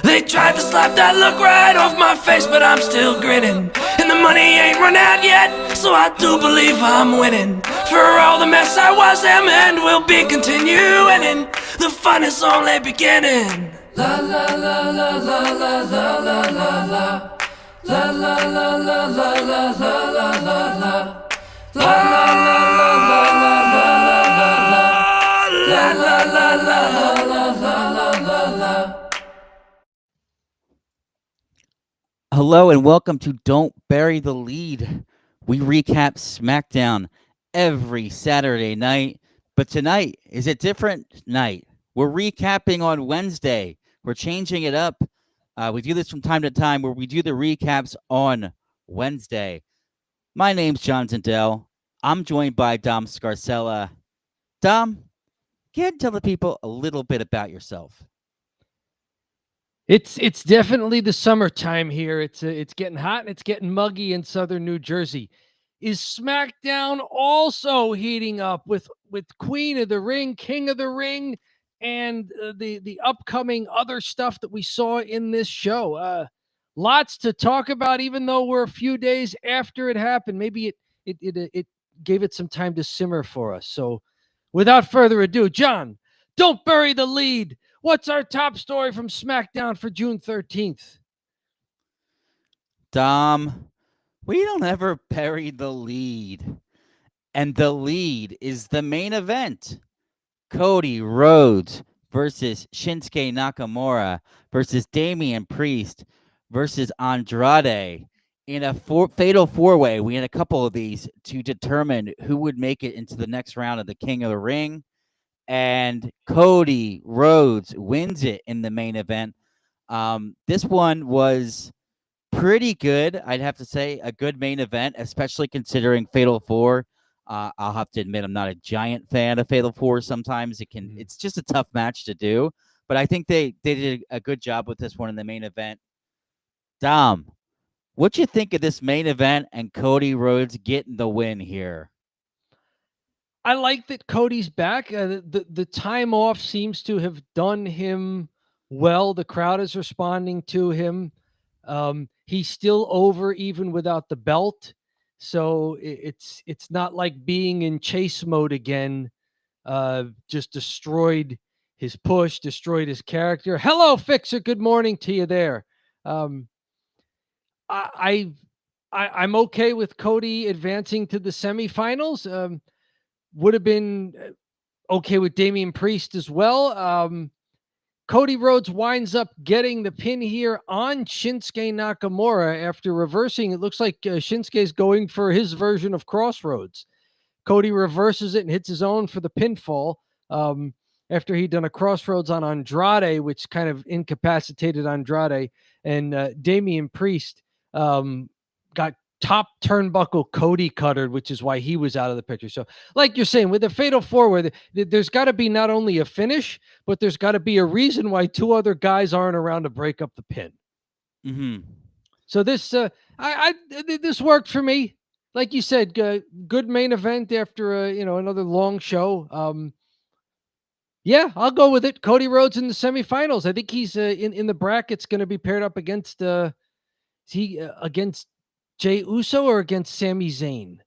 They tried to slap that look right off my face, but I'm still grinning. And the money ain't run out yet, so I do believe I'm winning. For all the mess I was, am and will be continuing, and the fun is only beginning. La la la la la la la la la la. La la la la la la la la la la. La la la la la la la la la. La la la la la la la la. Hello and welcome to Don't Bury the Lead. We recap Smackdown every Saturday night, but tonight is a different night. We're recapping on Wednesday. We're changing it up. We do this from time to time where we do the recaps on Wednesday. My name's John Zindel. I'm joined by Dom Scarcella. Dom, can you tell the people a little bit about yourself? It's definitely the summertime here. It's getting hot and it's getting muggy in southern New Jersey. Is SmackDown also heating up with Queen of the Ring, King of the Ring, and the upcoming other stuff that we saw in this show? Lots to talk about, even though we're a few days after it happened. Maybe it gave it some time to simmer for us. So, without further ado, John, don't bury the lead. What's our top story from SmackDown for June 13th? Dom, we don't ever bury the lead. And the lead is the main event. Cody Rhodes versus Shinsuke Nakamura versus Damian Priest versus Andrade in a fatal four-way. We had a couple of these to determine who would make it into the next round of the King of the Ring. And Cody Rhodes wins it in the main event. This one was pretty good, I'd have to say. A good main event, especially considering Fatal 4. I'll have to admit I'm not a giant fan of Fatal 4. Sometimes it's just a tough match to do. But I think they did a good job with this one in the main event. Dom, what you think of this main event and Cody Rhodes getting the win here? I like that Cody's back. The time off seems to have done him well. The crowd is responding to him. He's still over even without the belt. So it's not like being in chase mode again. Just destroyed his push, destroyed his character. Hello, Fixer. Good morning to you there. I'm okay with Cody advancing to the semifinals. Would have been okay with Damian Priest as well. Cody Rhodes winds up getting the pin here on Shinsuke Nakamura after reversing. It looks like Shinsuke's going for his version of Crossroads. Cody reverses it and hits his own for the pinfall after he'd done a Crossroads on Andrade, which kind of incapacitated Andrade. And Damian Priest got top turnbuckle Cody cuttered, which is why he was out of the picture. So like you're saying, with the Fatal 4, where there's got to be not only a finish, but there's got to be a reason why two other guys aren't around to break up the pin. Mm-hmm. So this, this worked for me. Like you said, good main event after another long show. Yeah, I'll go with it. Cody Rhodes in the semifinals. I think he's in the brackets going to be paired up against against Jey Uso or against Sami Zayn?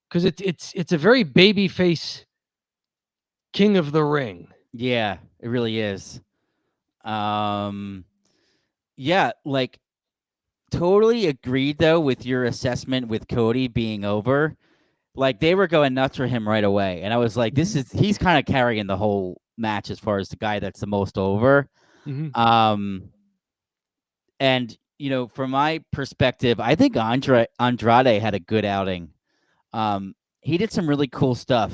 Because it's a very babyface King of the Ring. Yeah, it really is. Yeah, like totally agreed though with your assessment with Cody being over. Like they were going nuts for him right away, and I was like, he's kind of carrying the whole match as far as the guy that's the most over. Mm-hmm. And from my perspective, I think Andrade had a good outing. He did some really cool stuff.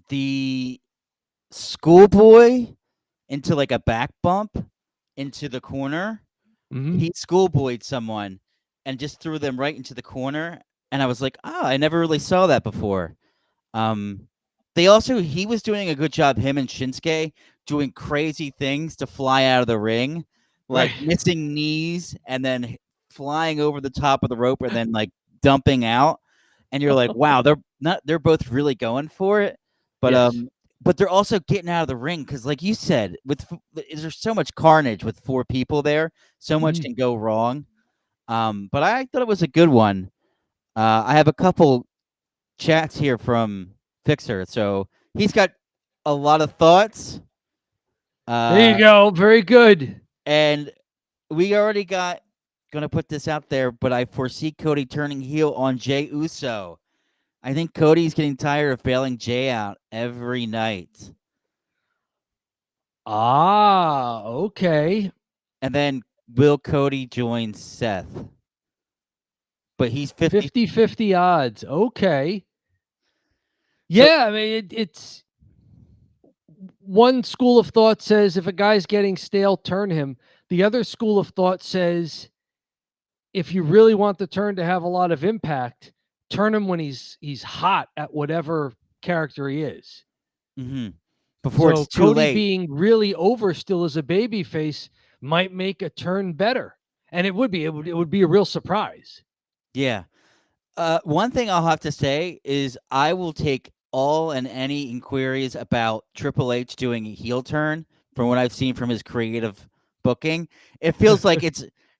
The schoolboy into like a back bump into the corner. Mm-hmm. He schoolboyed someone and just threw them right into the corner. And I was like, I never really saw that before. He was doing a good job, him and Shinsuke, doing crazy things to fly out of the ring, like missing knees and then flying over the top of the rope and then like dumping out. And you're like, wow, they're both really going for it. But Yes. but they're also getting out of the ring because, like you said, there's so much carnage with 4 people there. So much Mhm. can go wrong. But I thought it was a good one. I have a couple chats here from Fixer, so he's got a lot of thoughts. There you Uh, go. Very good. and we already got gonna put this out there, but I foresee Cody turning heel on Jey Uso. I think Cody's getting tired of bailing Jay out every night. Ah, okay. And then will Cody join Seth? But he's 50. 50-50 odds. Okay. So Yeah, I mean it's one school of thought says if a guy's getting stale, turn him. The other school of thought says if you really want the turn to have a lot of impact, turn him when he's hot at whatever character he is. mhm, before So it's too Cody late. being really over still as a baby face might make a turn better. And it would be a real surprise. Yeah. One thing I'll have to say is I will take all and any inquiries about Triple H doing a heel turn from what I've seen from his creative booking. It feels like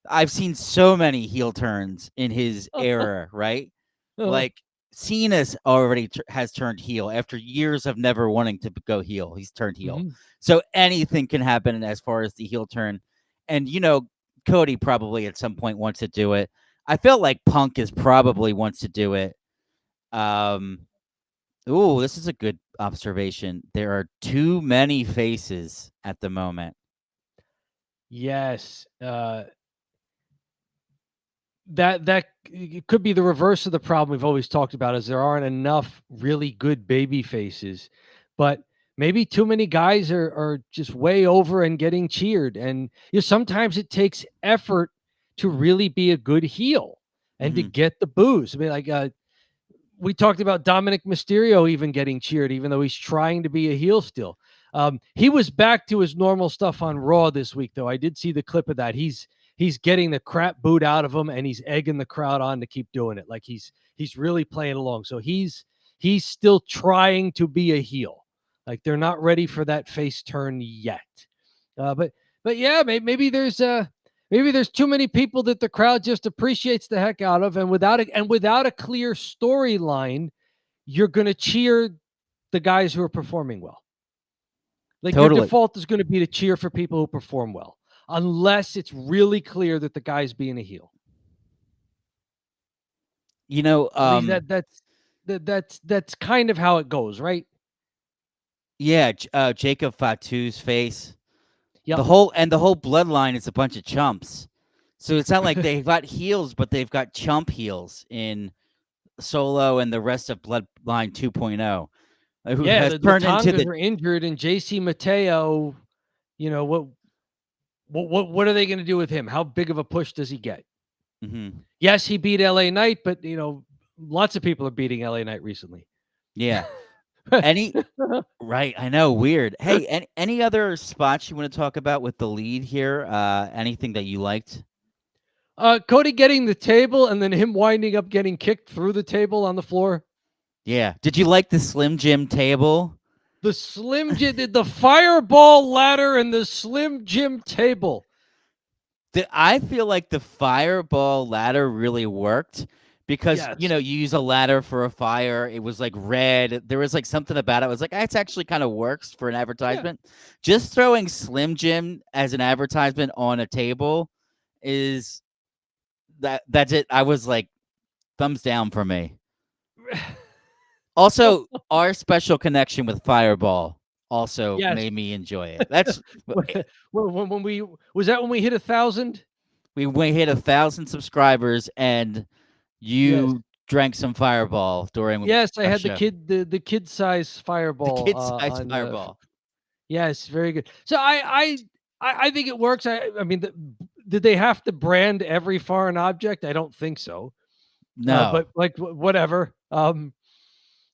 I've seen so many heel turns in his era, right? Like Cena's already has turned heel after years of never wanting to go heel. He's turned heel. Mhm. So anything can happen as far as the heel turn. And Cody probably at some point wants to do it. I felt like Punk is probably wants to do it. Um, ooh, this is a good observation. There are too many faces at the moment. Yes. That it could be the reverse of the problem we've always talked about is there aren't enough really good baby faces, but maybe too many guys are just way over and getting cheered. And sometimes it takes effort to really be a good heel and to Hmm. get the boos. I mean, like we talked about Dominic Mysterio even getting cheered, even though he's trying to be a heel still. He was back to his normal stuff on Raw this week, though. I did see the clip of that. He's getting the crap booed out of him, and he's egging the crowd on to keep doing it. Like he's really playing along. So he's still trying to be a heel. Like they're not ready for that face turn yet. But yeah, maybe there's too many people that the crowd just appreciates the heck out of, and without a clear storyline, you're going to cheer the guys who are performing well. Like your Totally. default is going to be to cheer for people who perform well, unless it's really clear that the guy's being a heel. You know, At least um, that's kind of how it goes, right? yeah, Jacob Fatu's face. Yep. The whole bloodline is a bunch of chumps. So it's not like they've got heels, but they've got chump heels in Solo and the rest of Bloodline 2.0, who Yeah, has the turned into Tongas the. are injured, and JC Mateo, what are they going to do with him? How big of a push does he get? Mhm. Yes, he beat LA Knight, but lots of people are beating LA Knight recently. Yeah. Any Right, I know, weird. Hey, any other spots you want to talk about with the lead here? Anything that you liked? Cody getting the table and then him winding up getting kicked through the table on the floor. Yeah. Did you like the Slim Jim table? The Slim Jim, the fireball ladder and the Slim Jim table. I feel like the fireball ladder really worked because Yes. you use a ladder for a fire. It was like red. There was like something about it. I was like, it's actually kind of works for an Yeah. advertisement. Just throwing Slim Jim as an advertisement on a table is that's it. I was like, thumbs down for me. Also, our special connection with Fireball also Yes. made me enjoy it. That's when we was that when we hit 1,000? we hit 1,000 subscribers and Yes. you drank some Fireball during Yes, I our had show. the kid size The fireball kid size on Fireball. yes, very good. So I think it works. I mean, did they have to brand every foreign object? I don't think so. No. But like whatever.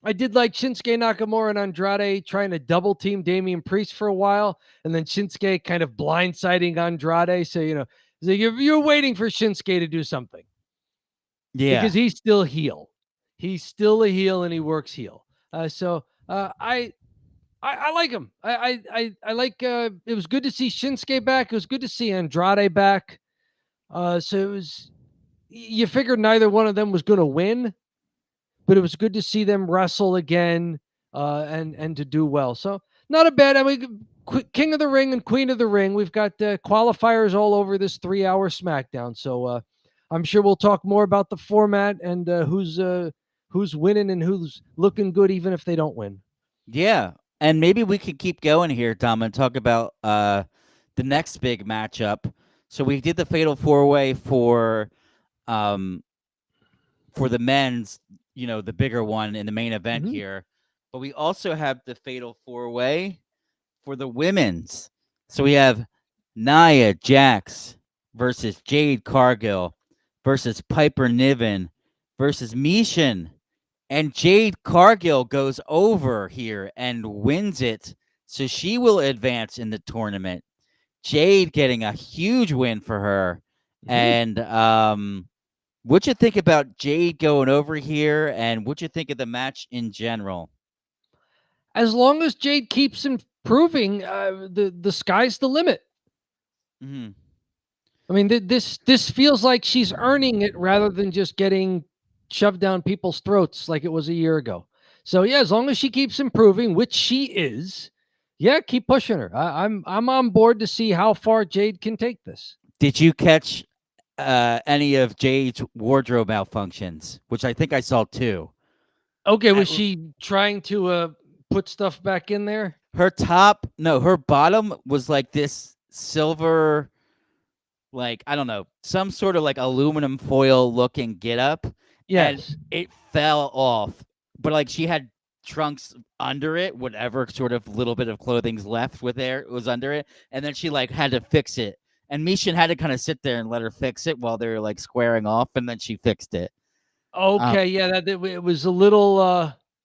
I did like Shinsuke Nakamura and Andrade trying to double team Damian Priest for a while, and then Shinsuke kind of blindsiding Andrade. So so you're waiting for Shinsuke to do something Yeah. because he's still heel. He's still a heel and he works heel. So I I like him. I like. It was good to see Shinsuke back. It was good to see Andrade back. So it was. You figured neither one of them was going to win, but it was good to see them wrestle again, and to do well. So not a bad. I mean, King of the Ring and Queen of the Ring. We've got qualifiers all over this 3-hour SmackDown. So I'm sure we'll talk more about the format and who's winning and who's looking good, even if they don't win. Yeah, and maybe we could keep going here, Tom, and talk about the next big matchup. So we did the Fatal 4-Way um for the men's, the bigger one in the main event Mhm. here, but we also have the Fatal 4-Way for the women's. So we have Nia Jax versus Jade Cargill versus Piper Niven versus Mishin. And Jade Cargill goes over here and wins it. So she will advance in the tournament. Jade getting a huge win for her. Mhm. And what'd you think about Jade going over here? And what'd you think of the match in general? As long as Jade keeps improving, the sky's the limit. Mm-hmm. I mean, this feels like she's earning it rather than just getting shoved down people's throats like it was a year ago. So yeah, as long as she keeps improving, which she is, yeah, keep pushing her. I'm on board to see how far Jade can take this. Did you catch any of Jade's wardrobe malfunctions, which I think I saw too? Okay, Uh, was she trying to put stuff back in there? her bottom was like this silver, like, I don't know, some sort of like aluminum foil looking get up, and Yes. it fell off. But like she had trunks under it, whatever sort of little bit of clothing's left with there was under it, and then she like had to fix it. And Mishin had to kind of sit there and let her fix it while they were like squaring off, and then she fixed it. Okay, yeah, it was a little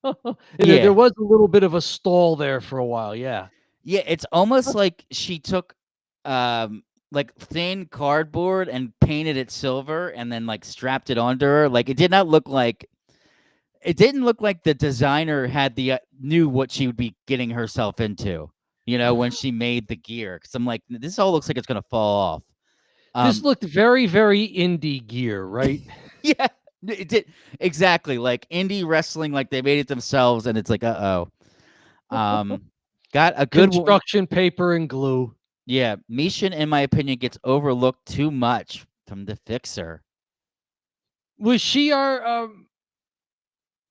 there Yeah. was a little bit of a stall there for a while, yeah. Yeah, it's almost like she took like thin cardboard and painted it silver and then like strapped it onto her. Like it didn't look like the designer had the knew what she would be getting herself into, when she made the gear. Cuz I'm like, this all looks like it's going to fall off. This Um looked very, very indie gear, right? yeah, it did exactly like indie wrestling, like they made it themselves, and it's like, uh-oh. Got a good one. Construction paper and glue. Yeah, Mishin, in my opinion, gets overlooked too much from the Fixer. Was she our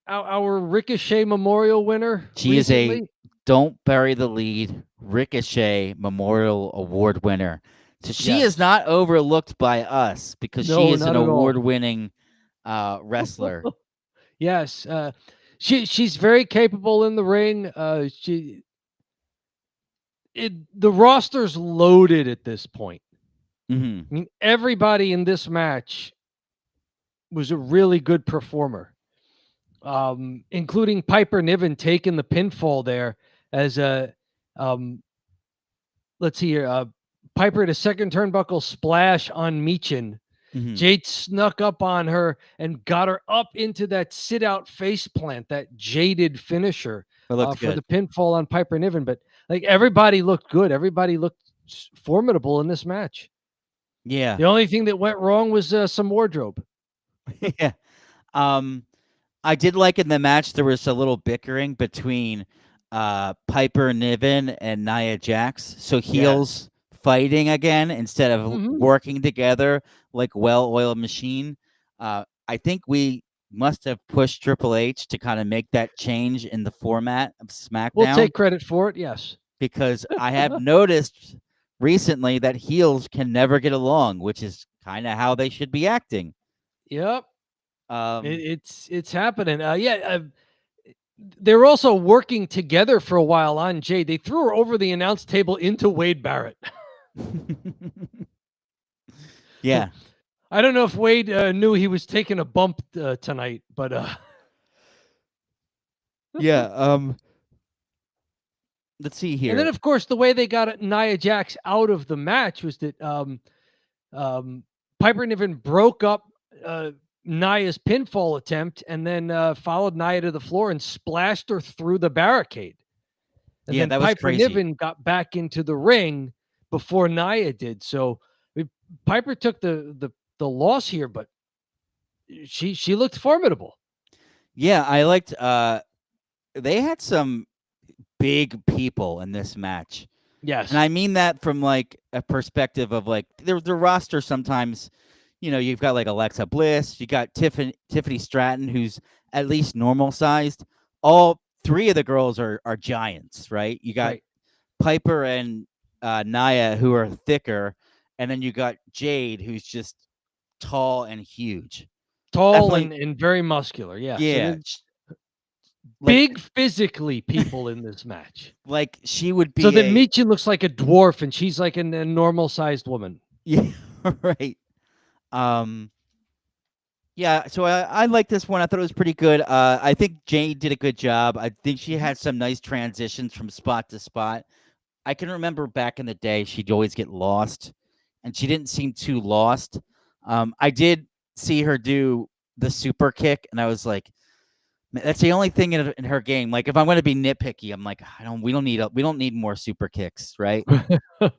Ricochet Memorial winner She is a recently? Don't Bury the Lead Ricochet Memorial Award winner. So she is Yes. not overlooked by us because she No, is an not at all. award-winning wrestler. Yes. She's very capable in the ring. The roster's loaded at this point. Hmm. I mean, everybody in this match was a really good performer, including Piper Niven taking the pinfall there as a, let's see here, Piper had a second turnbuckle splash on Meechin. Hmm. Jade snuck up on her and got her up into that sit out face plant, that jaded finisher, It looked for good. the pinfall on Piper Niven. But like everybody looked good. Everybody looked formidable in this match. Yeah. The only thing that went wrong was some wardrobe. Yeah. Um, I did like in the match there was a little bickering between Piper Niven and Nia Jax. So Yes. heels fighting again instead of Hmm. working together like well-oiled machine. I think we must have pushed Triple H to kind of make that change in the format of We'll SmackDown, take credit for it. Yes. because I have noticed recently that heels can never get along, which is kind of how they should be acting. Yep. Um, It's happening. Yeah. They were also working together for a while on Jade. They threw her over the announce table into Wade Barrett. yeah. I don't know if Wade knew he was taking a bump tonight, but Yeah, let's see and then here. of course the way they got Nia Jax out of the match was that Piper Niven broke up Nia's pinfall attempt and then followed Nia to the floor and splashed her through the barricade. And Yeah, then that was Piper crazy. Niven got back into the ring before Nia did. So Piper took the loss here, but she looked formidable. Yeah, I liked. They had some big people in this match. Yes. And I mean that from like a perspective of like the roster sometimes, you've got like Alexa Bliss, you got Tiffany Stratton, who's at least normal sized. All three of the girls are giants, right? You got Right. Piper and Nia, who are thicker, and then you got Jade, who's just tall and huge. Tall Definitely, and very muscular. Yeah. So yeah. there's Like, big physically people in this match. like she would So be that a Michin looks like a dwarf and she's like a normal sized woman. yeah, right. Um, Yeah, so I like this one. I thought it was pretty good. I think Jade did a good job. I think she had some nice transitions from spot to spot. I can remember back in the day, she'd always get lost, and she didn't seem too lost. I did see her do the super kick, and I was like, "Man, that's the only thing in her game. Like, if I'm going to be nitpicky, I'm like, we don't need more super kicks, right?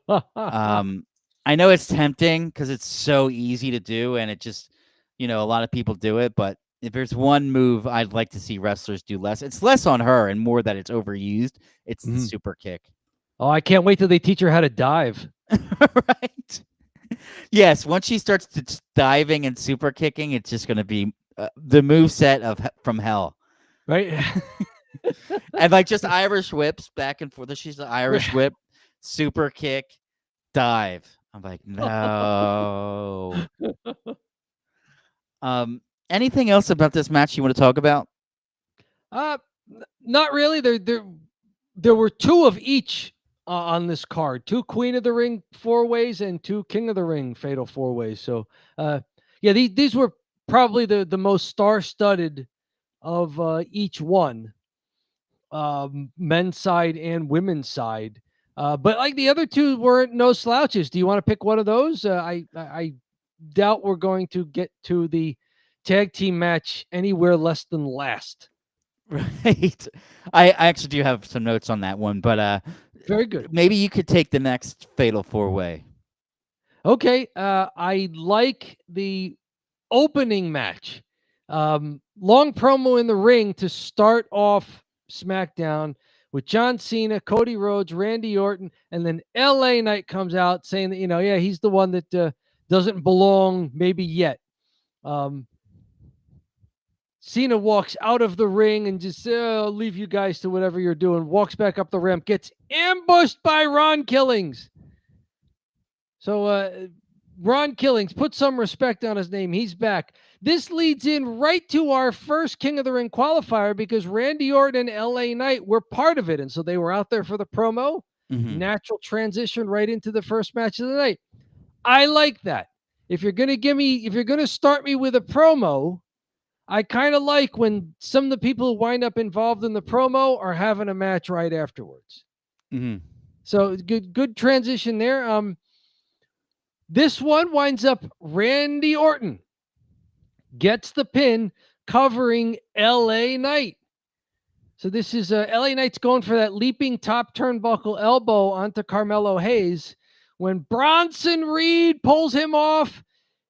I know it's tempting because it's so easy to do, and it just, a lot of people do it. But if there's one move I'd like to see wrestlers do less, it's less on her and more that it's overused. It's the Mhm. super kick. Oh, I can't wait till they teach her how to dive. Right? Yes, once she starts diving and super kicking, it's just going to be the move set from hell. Right? And like just Irish whips back and forth. She's the Irish whip, super kick, dive. I'm like, no. Anything else about this match you want to talk about? Not really. There were two of each on this card. Two Queen of the Ring four-ways and two King of the Ring fatal four-ways. So, yeah, these were probably the most star-studded of each one, men's side and women's side. But like the other two weren't no slouches. Do you want to pick one of those? I doubt we're going to get to the tag team match anywhere less than last. Right. I actually do have some notes on that one, but Very good. maybe you could take the next fatal four-way. Okay, I like the opening match. Long promo in the ring to start off SmackDown with John Cena, Cody Rhodes, Randy Orton, and then LA Knight comes out saying that, yeah, he's the one that doesn't belong maybe yet. Cena walks out of the ring and just I'll leave you guys to whatever you're doing. Walks back up the ramp, gets ambushed by Ron Killings. So Ron Killings, put some respect on his name. He's back. This leads in right to our first King of the Ring qualifier because Randy Orton and LA Knight were part of it. And so they were out there for the promo. Mm-hmm. Natural transition right into the first match of the night. I like that. If you're going to start me with a promo, I kind of like when some of the people who wind up involved in the promo are having a match right afterwards. Mm-hmm. So good transition there. This one winds up Randy Orton gets the pin covering LA Knight. So this is LA Knight's going for that leaping top turnbuckle elbow onto Carmelo Hayes when Bronson Reed pulls him off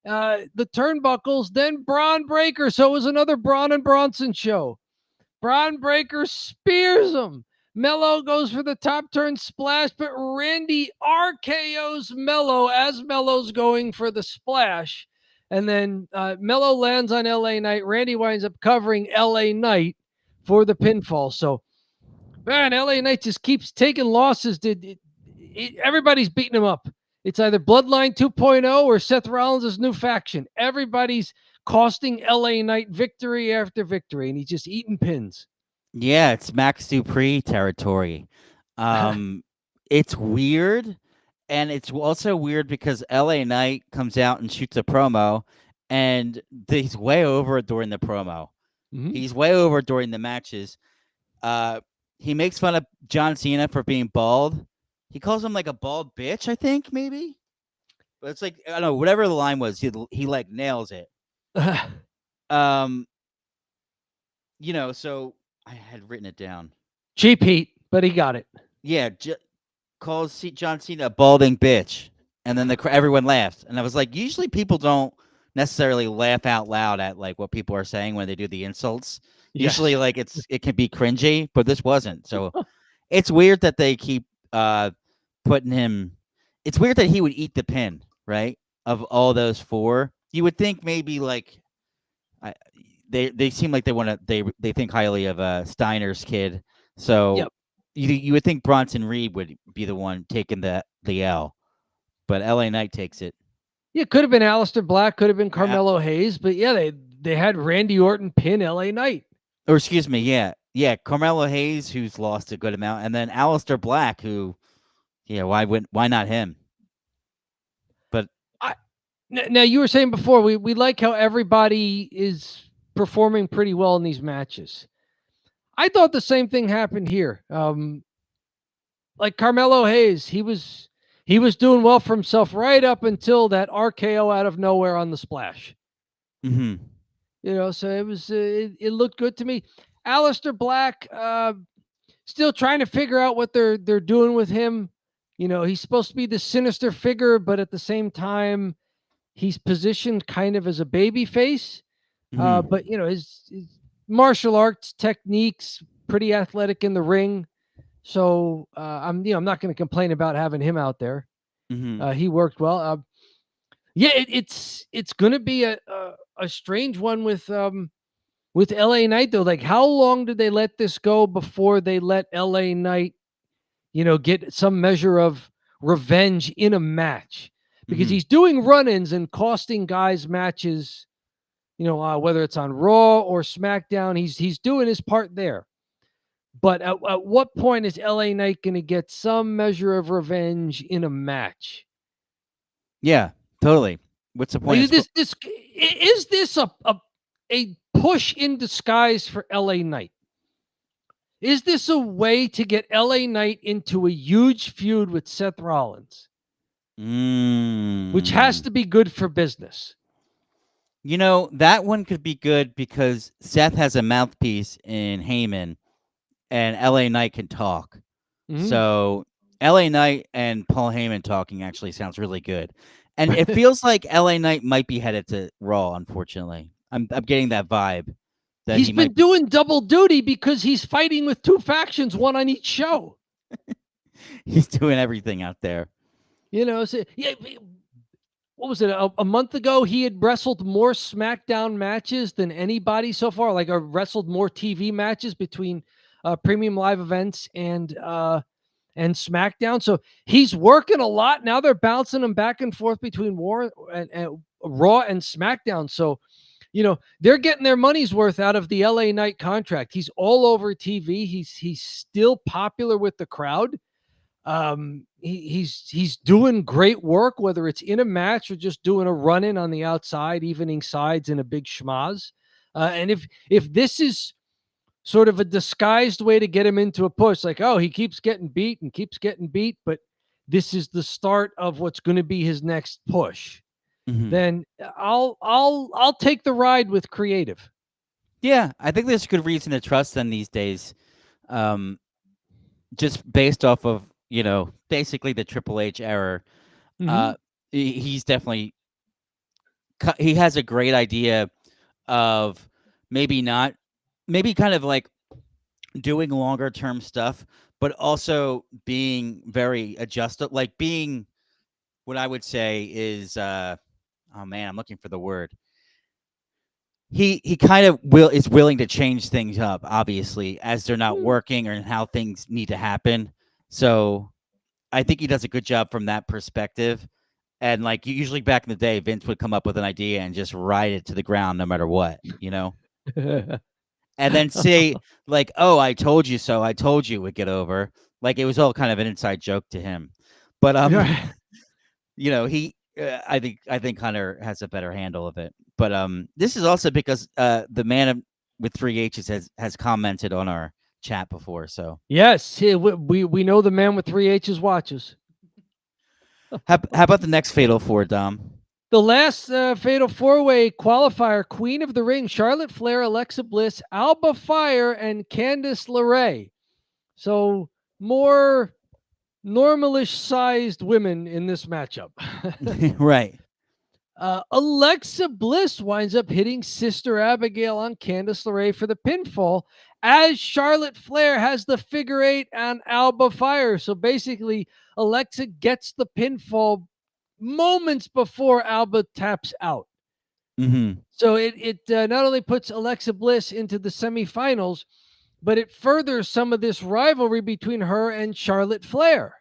the turnbuckles, then Braun Breaker. So it was another Braun and Bronson show. Braun Breaker spears him. Mello goes for the top turn splash, but Randy RKO's Mello as Mello's going for the splash. And then Mello lands on LA Knight. Randy winds up covering LA Knight for the pinfall. So, man, LA Knight just keeps taking losses. Everybody's beating him up. It's either Bloodline 2.0 or Seth Rollins' new faction. Everybody's costing LA Knight victory after victory, and he's just eating pins. Yeah, it's Max Dupree territory. It's weird, and it's also weird because LA Knight comes out and shoots a promo, and he's way over during the promo. Mm-hmm. He's way over during the matches. He makes fun of John Cena for being bald. He calls him like a bald bitch, I think, maybe. But it's like, I don't know, whatever the line was, he like nails it. So I had written it down. Cheap heat, but he got it. Yeah, calls John Cena a balding bitch, and then everyone laughed, and I was like, usually people don't necessarily laugh out loud at like what people are saying when they do the insults. Usually, Yes. like it can be cringy, but this wasn't. So it's weird that they keep putting him. It's weird that he would eat the pin, right? Of all those four, you would think maybe like I, they seem like they want to they think highly of Steiner's kid, so Yep. you would think Bronson Reed would be the one taking the L, but LA Knight takes it. Yeah, could have been Aleister Black, could have been Uh, Carmelo Hayes, but yeah, they had Randy Orton pin LA Knight. or excuse me, yeah, Carmelo Hayes, who's lost a good amount, and then Aleister Black, who, yeah, why not him? But Now you were saying before we like how everybody is performing pretty well in these matches. I thought the same thing happened here. Like Carmelo Hayes, he was doing well for himself right up until that RKO out of nowhere on the splash. mm-hmm. So it looked good to me. Aleister Black, still trying to figure out what they're doing with him. He's supposed to be the sinister figure, but at the same time, he's positioned kind of as a baby face. Mm-hmm. But his martial arts techniques, pretty athletic in the ring. So I'm not going to complain about having him out there. Mm-hmm. He worked well. Yeah, it's going to be a strange one with LA Knight though. Like, how long did they let this go before they let LA Knight, get some measure of revenge in a match? Because Mm-hmm. he's doing run-ins and costing guys matches. Whether it's on Raw or SmackDown, he's doing his part there. But at what point is LA Knight going to get some measure of revenge in a match? Yeah, totally. What's the point? Like, is this a push in disguise for LA Knight? Is this a way to get LA Knight into a huge feud with Seth Rollins, which has to be good for business? That one could be good because Seth has a mouthpiece in Heyman, and LA Knight can talk. Mhm. So LA Knight and Paul Heyman talking actually sounds really good. And it feels like LA Knight might be headed to Raw, unfortunately. I'm getting that vibe that He's he been might doing double duty because he's fighting with two factions, one on each show. he's doing everything out there. So, yeah, what was it? A month ago, he had wrestled more SmackDown matches than anybody so far. Like, wrestled more TV matches between premium live events and SmackDown. So he's working a lot. Now they're bouncing him back and forth between and Raw and SmackDown. So, they're getting their money's worth out of the LA Knight contract. He's all over TV. He's still popular with the crowd. He's doing great work, whether it's in a match or just doing a run-in on the outside, evening sides in a big schmaz. And if this is sort of a disguised way to get him into a push, like, oh, he keeps getting beat and keeps getting beat, but this is the start of what's going to be his next push, then I'll take the ride with creative. Yeah, I think there's good reason to trust them these days. Just based off of, basically the Triple H error. He's definitely he has a great idea of maybe kind of like doing longer term stuff, but also being very adjustable, like being what I would say is oh man, I'm looking for the word. He kind of is willing to change things up, obviously, as they're not working or how things need to happen. So I think he does a good job from that perspective. And like usually back in the day, Vince would come up with an idea and just ride it to the ground no matter what, and then say like, "Oh, I told you so. I told you it would get over." Like it was all kind of an inside joke to him. But he I think Hunter has a better handle of it. But this is also because the man with 3 H's has commented on our chat before. So yes, we know the man with 3 H's watches. how about the next Fatal 4, Dom? The last Fatal 4-Way qualifier, Queen of the Ring, Charlotte Flair, Alexa Bliss, Alba Fire, and Candice LeRae. So more normalish sized women in this matchup. Right. Alexa Bliss winds up hitting Sister Abigail on Candice LeRae for the pinfall as Charlotte Flair has the figure eight on Alba Fire. So basically, Alexa gets the pinfall moments before Alba taps out. Mm-hmm. So it not only puts Alexa Bliss into the semifinals, but it furthers some of this rivalry between her and Charlotte Flair.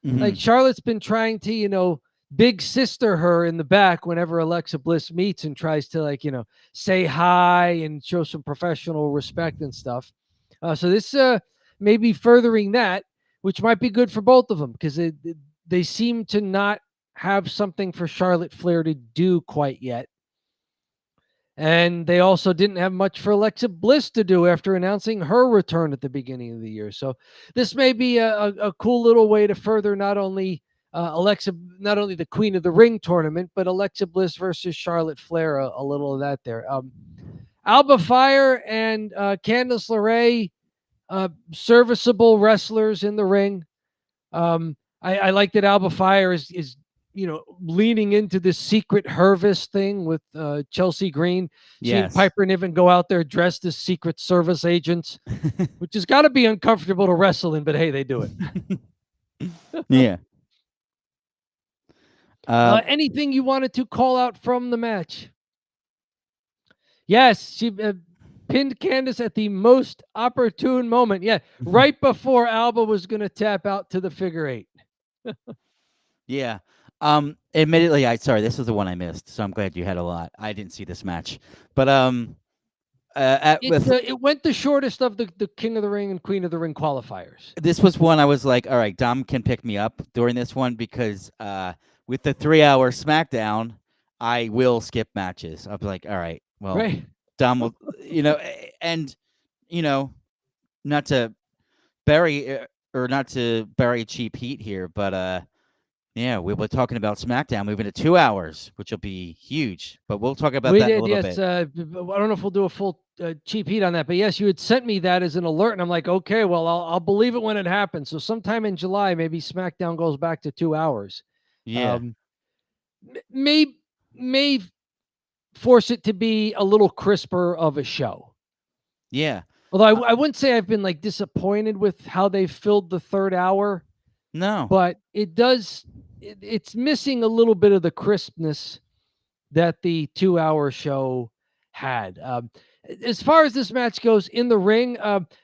Like Mm-hmm. Charlotte's been trying to, big sister her in the back whenever Alexa Bliss meets and tries to say hi and show some professional respect and stuff. So this may be furthering that, which might be good for both of them because they seem to not have something for Charlotte Flair to do quite yet. And they also didn't have much for Alexa Bliss to do after announcing her return at the beginning of the year. So this may be a cool little way to further not only the Queen of the Ring tournament, but Alexa Bliss versus Charlotte Flair, a little of that there. Alba Fire and Candice LeRae, serviceable wrestlers in the ring. I like that Alba Fire is leaning into this secret Hervis thing with Chelsea Green. Seeing Yes. Piper and Niven go out there dressed as Secret Service agents, which has got to be uncomfortable to wrestle in, but hey, they do it. Yeah. Anything you wanted to call out from the match? Yes, she pinned Candice at the most opportune moment. Yeah, right before Alba was going to tap out to the figure eight. Yeah. Admittedly, sorry, this was the one I missed, so I'm glad you had a lot. I didn't see this match, but it went the shortest of the King of the Ring and Queen of the Ring qualifiers. This was one I was like, all right, Dom can pick me up during this one because with the 3-hour SmackDown, I will skip matches. I'll be like, all right, well, Right. Dom will, and not to bury cheap heat here, but yeah, we were talking about SmackDown moving to 2 hours, which will be huge. But we'll talk about that in a little bit. I don't know if we'll do a full cheap heat on that, but yes, you had sent me that as an alert, and I'm like, okay, well, I'll believe it when it happens. So sometime in July, maybe SmackDown goes back to 2 hours. Yeah, may force it to be a little crisper of a show. Yeah. Although I wouldn't say I've been like disappointed with how they filled the third hour. No, but it does. It's missing a little bit of the crispness that the 2-hour show had. As far as this match goes in the ring,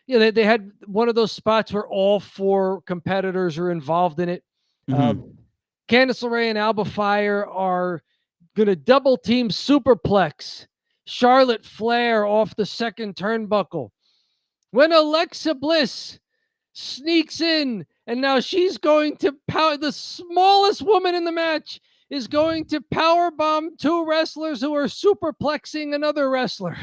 they had one of those spots where all four competitors are involved in it. Mm-hmm. Candice LeRae and Alba Fire are going to double team superplex Charlotte Flair off the second turnbuckle. When Alexa Bliss sneaks in, and now she's going to power. The smallest woman in the match is going to power bomb two wrestlers who are superplexing another wrestler.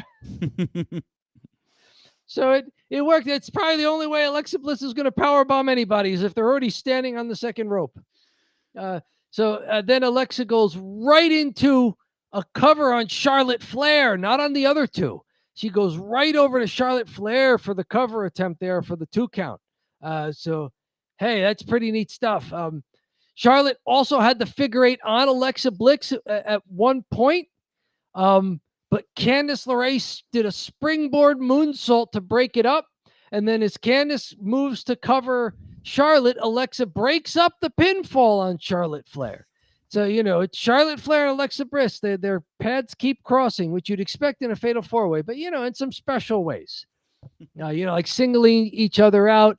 So it worked. It's probably the only way Alexa Bliss is going to power bomb anybody is if they're already standing on the second rope. So then Alexa goes right into a cover on Charlotte Flair, not on the other two. She goes right over to Charlotte Flair for the cover attempt there for the 2 count. So, hey, that's pretty neat stuff. Charlotte also had the figure eight on Alexa Bliss at one point. But Candice LeRae did a springboard moonsault to break it up. And then as Candice moves to cover Charlotte, Alexa breaks up the pinfall on Charlotte Flair. So, it's Charlotte Flair and Alexa Bliss. Their paths keep crossing, which you'd expect in a fatal 4-way, but, in some special ways. Like singling each other out.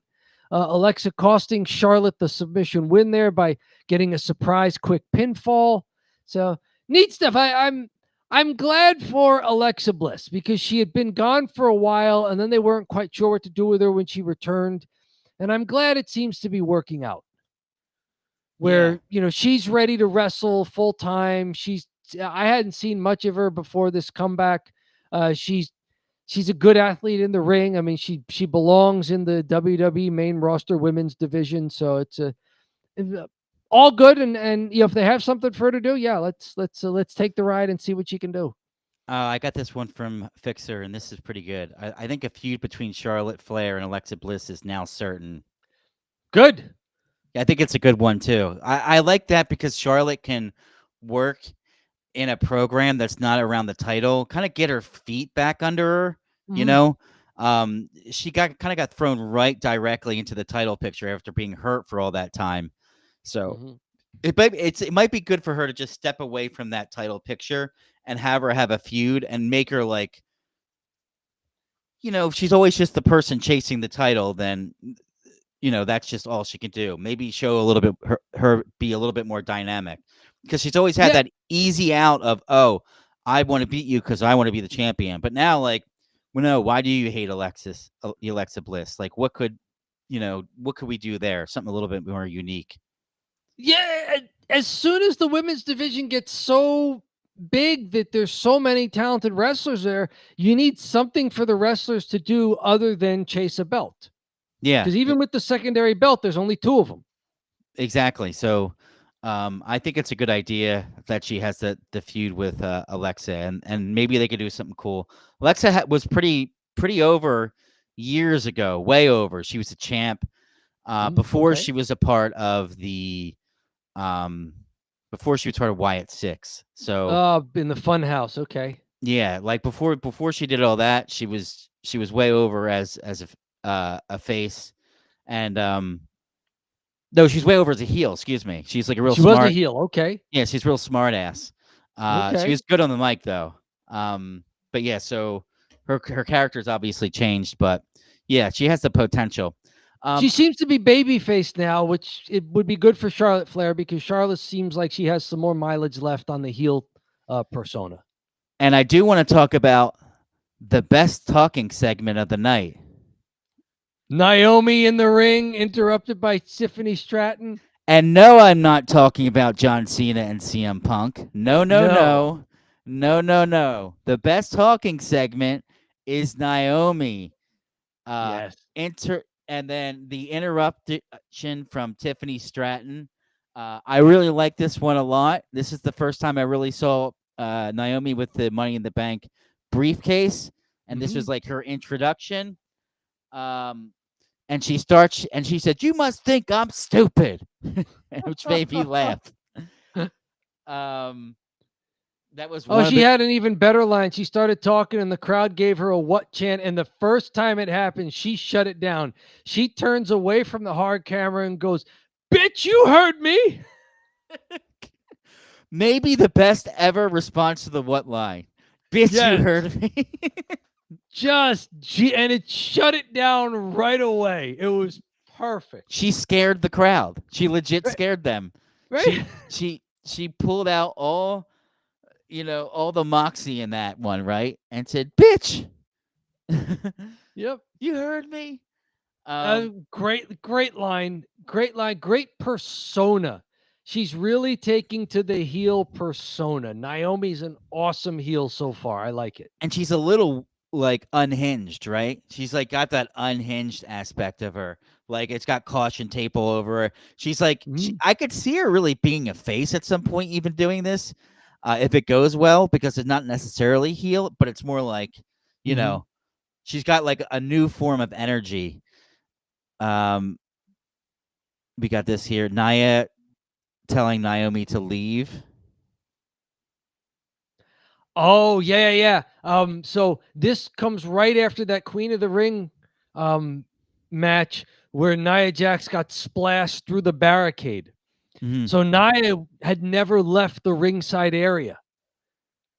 Alexa costing Charlotte the submission win there by getting a surprise quick pinfall. So, neat stuff. I'm glad for Alexa Bliss because she had been gone for a while and then they weren't quite sure what to do with her when she returned. And I'm glad it seems to be working out where, she's ready to wrestle full time. I hadn't seen much of her before this comeback. She's a good athlete in the ring. I mean, she belongs in the WWE main roster women's division. So it's all good. And if they have something for her to do, yeah, let's take the ride and see what she can do. I got this one from Fixer, and this is pretty good. I think a feud between Charlotte Flair and Alexa Bliss is now certain. Good. I think it's a good one too. I like that because Charlotte can work in a program that's not around the title, kind of get her feet back under her, you Mhm. know. She got thrown right directly into the title picture after being hurt for all that time. So Mhm. it might be good for her to just step away from that title picture and have her have a feud and make her like, if she's always just the person chasing the title, then that's just all she can do. Maybe show a little bit her be a little bit more dynamic because she's always had Yeah. that easy out of, oh, I want to beat you because I want to be the champion. But now, like, well, no, why do you hate Alexa Bliss? Like, what could we do there? Something a little bit more unique. Yeah, as soon as the women's division gets so big that there's so many talented wrestlers there, you need something for the wrestlers to do other than chase a belt. Yeah, Because even with the secondary belt, there's only 2 of them. exactly. So, I think it's a good idea that she has the feud with Alexa, and maybe they could do something cool. Alexa was pretty over years ago, way over. She was a champ before Okay. she was a part of the um, before she was part of Wyatt Six. So In the fun house. Okay. yeah, like before she did all that, she was way over as a face, and no, she's way over as a heel. Excuse me. She's like a real She was a smart. heel. Okay. Yeah, she's real smart ass. She Okay. was good on the mic though. But yeah, so her character's obviously changed, but yeah, she has the potential. She seems to be babyface now, which it would be good for Charlotte Flair because Charlotte seems like she has some more mileage left on the heel persona. And I do want to talk about the best talking segment of the night. Naomi in the ring, interrupted by Tiffany Stratton. And no, I'm not talking about John Cena and CM Punk. No, no, No. no. No, no, no. The best talking segment is Naomi. Yes. And then the interruption from Tiffany Stratton. I really like this one a lot. This is the first time I really saw Naomi with the Money in the Bank briefcase, and this was like her introduction. And she said, "You must think I'm stupid," which made me laugh. Um, that was Oh, one of she the had an even better line. She started talking, and the crowd gave her a what chant. And the first time it happened, she shut it down. She turns away from the hard camera and goes, "Bitch, you heard me." maybe the best ever response to the what line. Bitch, you Yes. heard me. And it shut it down right away. It was perfect. She scared the crowd. She legit Right. scared them. Right. She pulled out all the moxie in that one, right? And said, "Bitch, Yep. you heard me." Great line. Great line. Great persona. She's really taking to the heel persona. Naomi's an awesome heel so far. I like it. And she's a little like unhinged, right? She's like got that unhinged aspect of her. Like it's got caution tape all over her. She's like, Mhm. I could see her really being a face at some point, even doing this, if it goes well, because it's not necessarily heel, but it's more like, you Mhm. know, she's got like a new form of energy. Um, we got this here. Nia telling Naomi to leave. Oh, yeah. So this comes right after that Queen of the Ring match where Nia Jax got splashed through the barricade. Mhm. So Nia had never left the ringside area.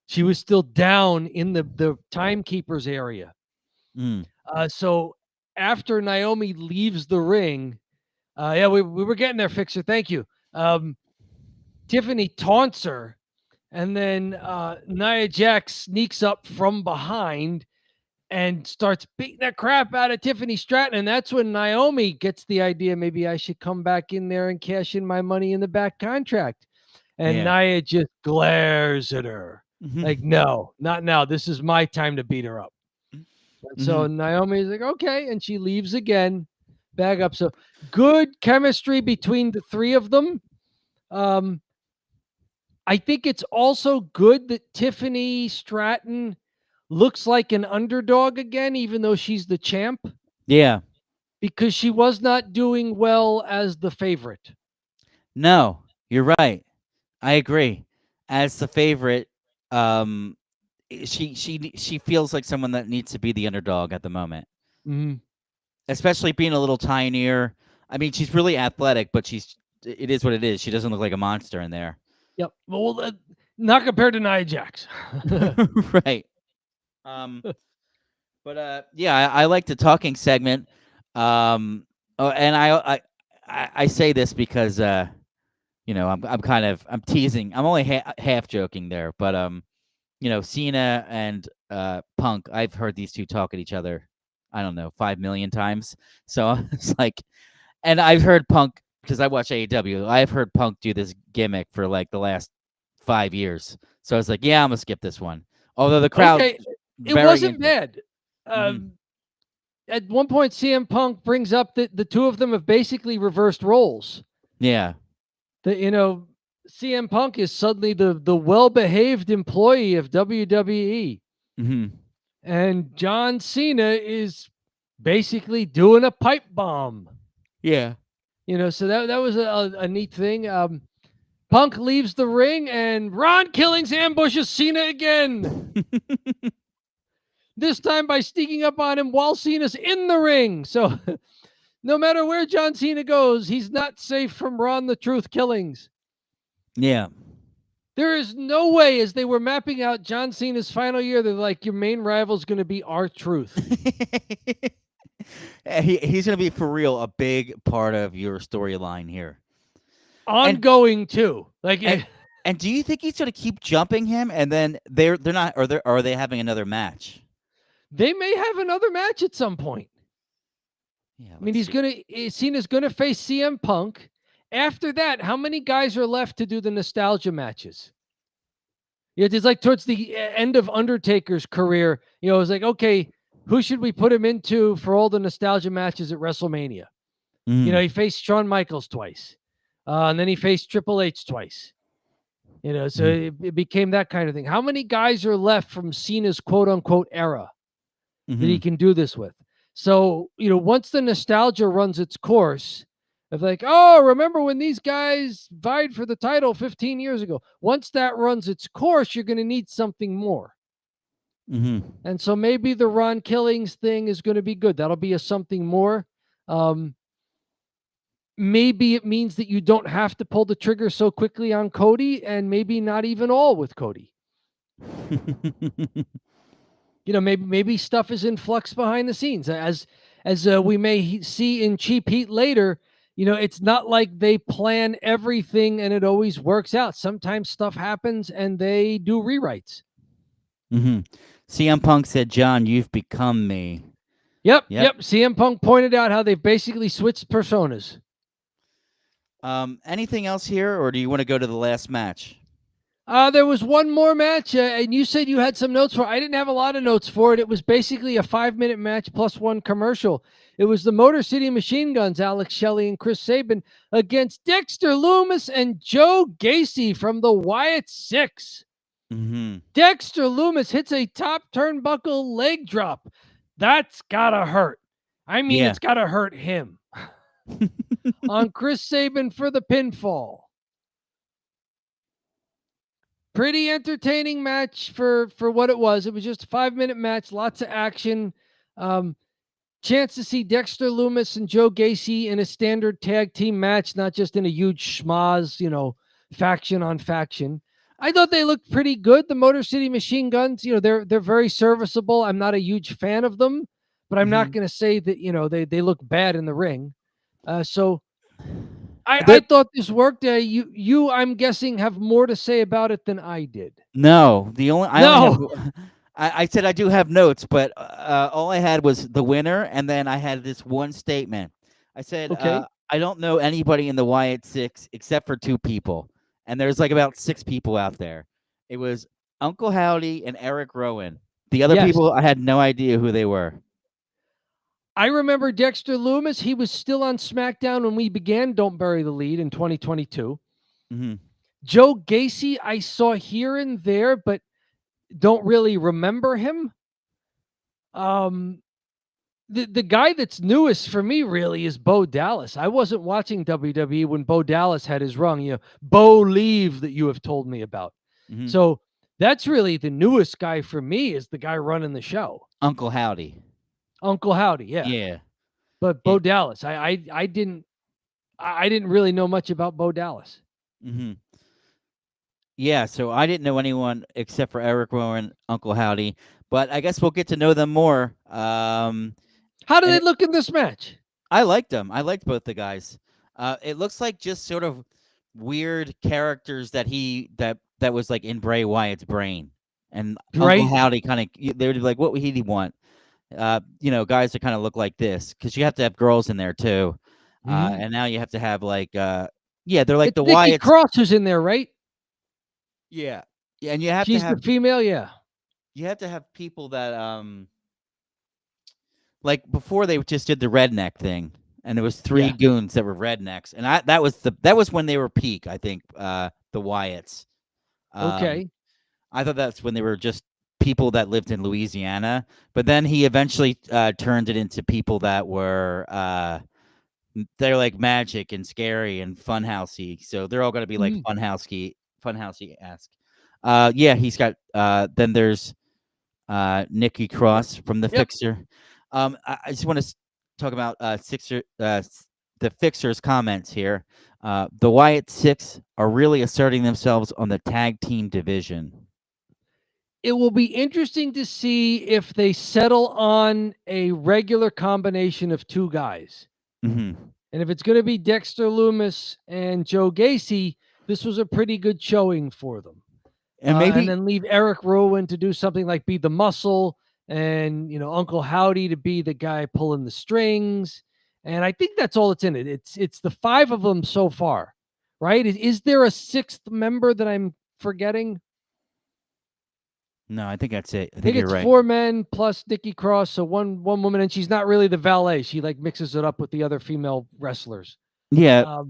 She was still down in the timekeepers area. Mm. So after Naomi leaves the ring, yeah, we were getting there, Fixer. Thank you. Tiffany taunts her, and then Nia Jax sneaks up from behind and starts beating the crap out of Tiffany Stratton. And that's when Naomi gets the idea maybe I should come back in there and cash in my money in the back contract. And Yeah. Nia just glares at her like, Mhm. no, not now. This is my time to beat her up. And so Mhm. Naomi's like, okay. And she leaves again, back up. So good chemistry between the 3 of them. Um, I think it's also good that Tiffany Stratton looks like an underdog again, even though she's the champ. Yeah. because she was not doing well as the favorite. No, you're right. I agree. As the favorite, um, she feels like someone that needs to be the underdog at the moment, Mm-hmm. especially being a little tinier. I mean, she's really athletic, but it is what it is. She doesn't look like a monster in there. Yep. Well, not compared to Nia Jax. Right. Um, but yeah, I like the talking segment. And I say this because I'm teasing. I'm only half joking there, but Cena and Punk. I've heard these two talk at each other. I don't know 5 million times. So it's like, and I've heard Punk because I watch AEW. I've heard Punk do this gimmick for like the last 5 years. So I was like, yeah, I'm gonna skip this one. Although the crowd Okay, it very wasn't into it. bad. Mhm. At one point, CM Punk brings up that the two of them have basically reversed roles. Yeah. That CM Punk is suddenly the well-behaved employee of WWE, Hmm. and John Cena is basically doing a pipe bomb. Yeah. So that was a neat thing. Punk leaves the ring, and Ron Killings ambushes Cena again. This time by sneaking up on him while Cena's in the ring. So no matter where John Cena goes, he's not safe from Ron the Truth Killings. Yeah. There is no way, as they were mapping out John Cena's final year, they're like, your main rival is going to be R-Truth. He's going to be, for real, a big part of your storyline here. Ongoing, too. And do you think he's going to keep jumping him, and then they're not, or are they having another match? They may have another match at some point. Yeah, I mean, Cena's going to face CM Punk. After that, how many guys are left to do the nostalgia matches? It's like towards the end of Undertaker's career, it's like, okay, who should we put him into for all the nostalgia matches at WrestleMania? He faced Shawn Michaels twice. And then he faced Triple H twice. So it became that kind of thing. How many guys are left from Cena's quote unquote era that he can do this with? So, once the nostalgia runs its course, of like, oh, remember when these guys vied for the title 15 years ago? Once that runs its course, you're going to need something more. And so maybe the Ron Killings thing is going to be good. That'll be a something more. Maybe it means that you don't have to pull the trigger so quickly on Cody, and maybe not even all with Cody. Maybe stuff is in flux behind the scenes. As we may see in Cheap Heat later, it's not like they plan everything and it always works out. Sometimes stuff happens and they do rewrites. CM Punk said, "John, you've become me." Yep. CM Punk pointed out how they basically switched personas. Anything else here, or do you want to go to the last match? There was one more match, and you said you had some notes for it. I didn't have a lot of notes for it. It was basically a 5-minute match plus one commercial. It was the Motor City Machine Guns, Alex Shelley and Chris Sabin, against Dexter Lumis and Joe Gacy from the Wyatt Six. Dexter Lumis hits a top turnbuckle leg drop. That's gotta hurt. I mean, It's gotta hurt him. On Chris Sabin for the pinfall. Pretty entertaining match for what it was. It was just a 5-minute match, lots of action. Chance to see Dexter Lumis and Joe Gacy in a standard tag team match, not just in a huge schmoz, faction on faction. I thought they looked pretty good. The Motor City Machine Guns, they're very serviceable. I'm not a huge fan of them, but I'm not going to say that, they look bad in the ring. So I thought this worked. You, I'm guessing, have more to say about it than I did. No, I said I do have notes, but all I had was the winner, and then I had this one statement. I said, okay. I don't know anybody in the Wyatt Six except for 2 people, and there's like about 6 people out there. It was Uncle Howdy and Eric Rowan. The other people, I had no idea who they were. I remember Dexter Lumis. He was still on Smackdown when we began Don't Bury the Lead in 2022. Joe Gacy, I saw here and there, but don't really remember him. the guy that's newest for me really is Bo Dallas. I wasn't watching WWE when Bo Dallas had his run. Bo Leave that you have told me about. Mhm. So that's really the newest guy for me is the guy running the show. Uncle Howdy. Uncle Howdy, yeah. Yeah. But Yeah. Bo Dallas, I didn't really know much about Bo Dallas. Mhm. Yeah, so I didn't know anyone except for Eric Rowan, Uncle Howdy, but I guess we'll get to know them more. How do and they it- look in this match? I liked them. I liked both the guys. It looks like just sort of weird characters that was like in Bray Wyatt's brain, and Uncle Right? Howdy kind of they would be like, what would he want? Guys that kind of look like this because you have to have girls in there too, Mhm. and now you have to have like they're like It's the Nikki Wyatts. Cross who's in there, right? Yeah, yeah, and you have to She's the have female, yeah. people that like before they just did the redneck thing, and there was three Yeah. goons that were rednecks, and that was when they were peak. I think the Wyatts. Okay. I thought that's when they were just people that lived in Louisiana, but then he eventually turned it into people that were they're like magic and scary and funhousey. So they're all going to be like Mhm. funhousey esque. Yeah, he's got. Then there's Nikki Cross from the Yep. Fixer. I just want to talk about the Fixer's comments here. The Wyatt Six are really asserting themselves on the tag team division. It will be interesting to see if they settle on a regular combination of two guys. Mm-hmm. And if it's going to be Dexter Loomis and Joe Gacy, this was a pretty good showing for them. And maybe and then leave Eric Rowan to do something like be the muscle and, Uncle Howdy to be the guy pulling the strings. And I think that's all that's in it. It's the five of them so far, right? Is there a sixth member that I'm forgetting? no, I think that's it. I I think think you're it's right. 4 men plus Nikki Cross, so one woman, and she's not really the valet. She like mixes it up with the other female wrestlers. Yeah,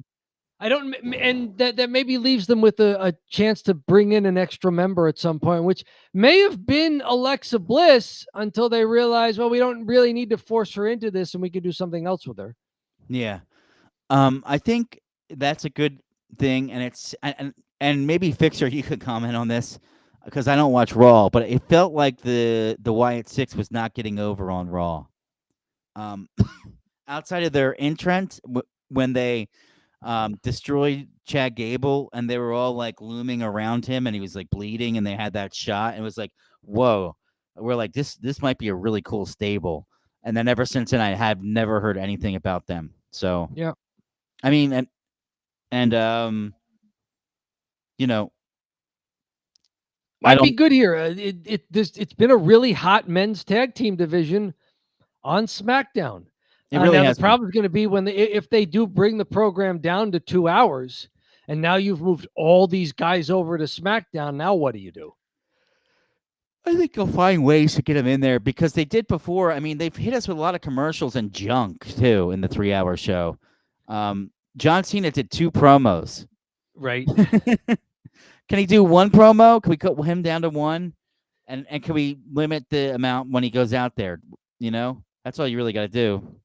I don't, and that maybe leaves them with a chance to bring in an extra member at some point, which may have been Alexa Bliss until they realize, well, we don't really need to force her into this, and we could do something else with her. yeah. I think that's a good thing, and it's and maybe Fixer, you could comment on this because I don't watch Raw, but it felt like the Wyatt Six was not getting over on Raw. Outside of their entrance, when they destroyed Chad Gable, and they were all like looming around him, and he was like bleeding, and they had that shot, and it was like, whoa, we're like this might be a really cool stable. And then ever since then, I have never heard anything about them. So Yeah, I mean, and you know, I might be don't. good here. It's been a really hot men's tag team division on SmackDown. It really Now the has been. problem is going to be if they do bring the program down to 2 hours, and now you've moved all these guys over to SmackDown. Now what do you do? I think they'll find ways to get them in there because they did before. I mean, they've hit us with a lot of commercials and junk too in the 3 hour show. John Cena did 2 promos. Right. Can he do 1 promo? Can we cut him down to 1? And can we limit the amount when he goes out there? That's all you really got to do.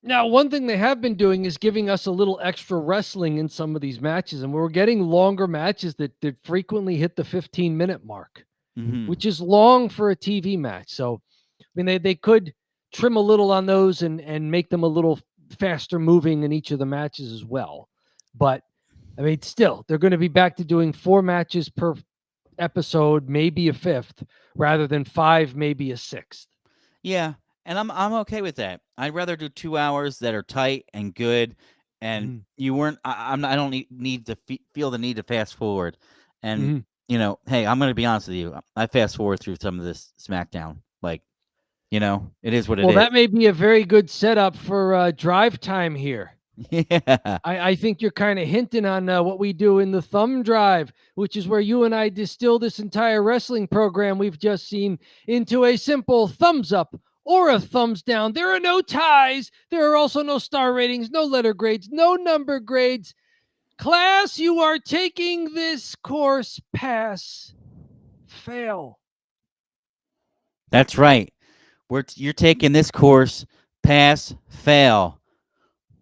Now, one thing they have been doing is giving us a little extra wrestling in some of these matches, and we're getting longer matches that frequently hit the 15-minute mark, which is long for a TV match. So, I mean, they could trim a little on those and make them a little faster moving in each of the matches as well. But, I mean, still, they're going to be back to doing 4 matches per episode, maybe a 5th, rather than 5, maybe a 6th. Yeah, and I'm okay with that. I'd rather do 2 hours that are tight and good, and you weren't. I don't need to feel the need to fast forward. And hey, I'm going to be honest with you. I fast forward through some of this SmackDown. Like, it is what it is. Well, that may be a very good setup for drive time here. Yeah. I think you're kind of hinting on what we do in the thumb drive, which is where you and I distill this entire wrestling program we've just seen into a simple thumbs up or a thumbs down. There are no ties. There are also no star ratings, no letter grades, no number grades. Class, you are taking this course, pass, fail. That's right. You're taking this course, pass, fail.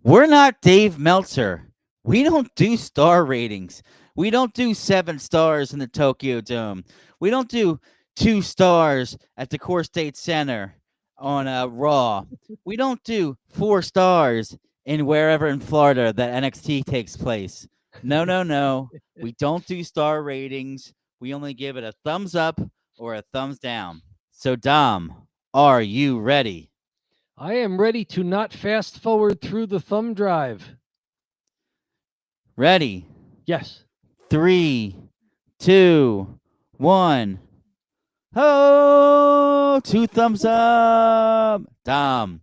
We're not Dave Meltzer. We don't do star ratings. We don't do 7 stars in the Tokyo Dome. We don't do 2 stars at the Core State Center on Raw. We don't do 4 stars in wherever in Florida that NXT takes place. No, no, no. We don't do star ratings. We only give it a thumbs up or a thumbs down. So, Dom, are you ready? I am ready to not fast forward through the thumb drive. Ready? Yes. 3, 2, 1. Oh, 2 thumbs up. Dom,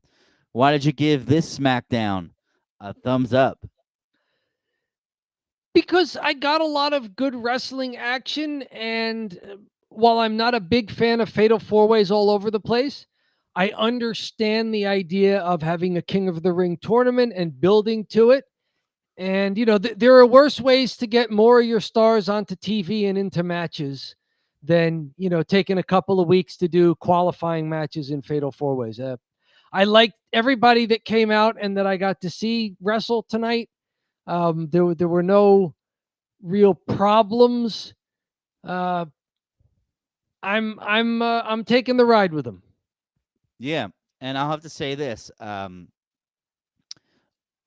why did you give this SmackDown a thumbs up? Because I got a lot of good wrestling action, and while I'm not a big fan of fatal four ways all over the place, I understand the idea of having a King of the Ring tournament and building to it. And there are worse ways to get more of your stars onto TV and into matches than taking a couple of weeks to do qualifying matches in fatal four ways. I liked everybody that came out and that I got to see wrestle tonight. There were no real problems. I'm taking the ride with them. Yeah, and I'll have to say this.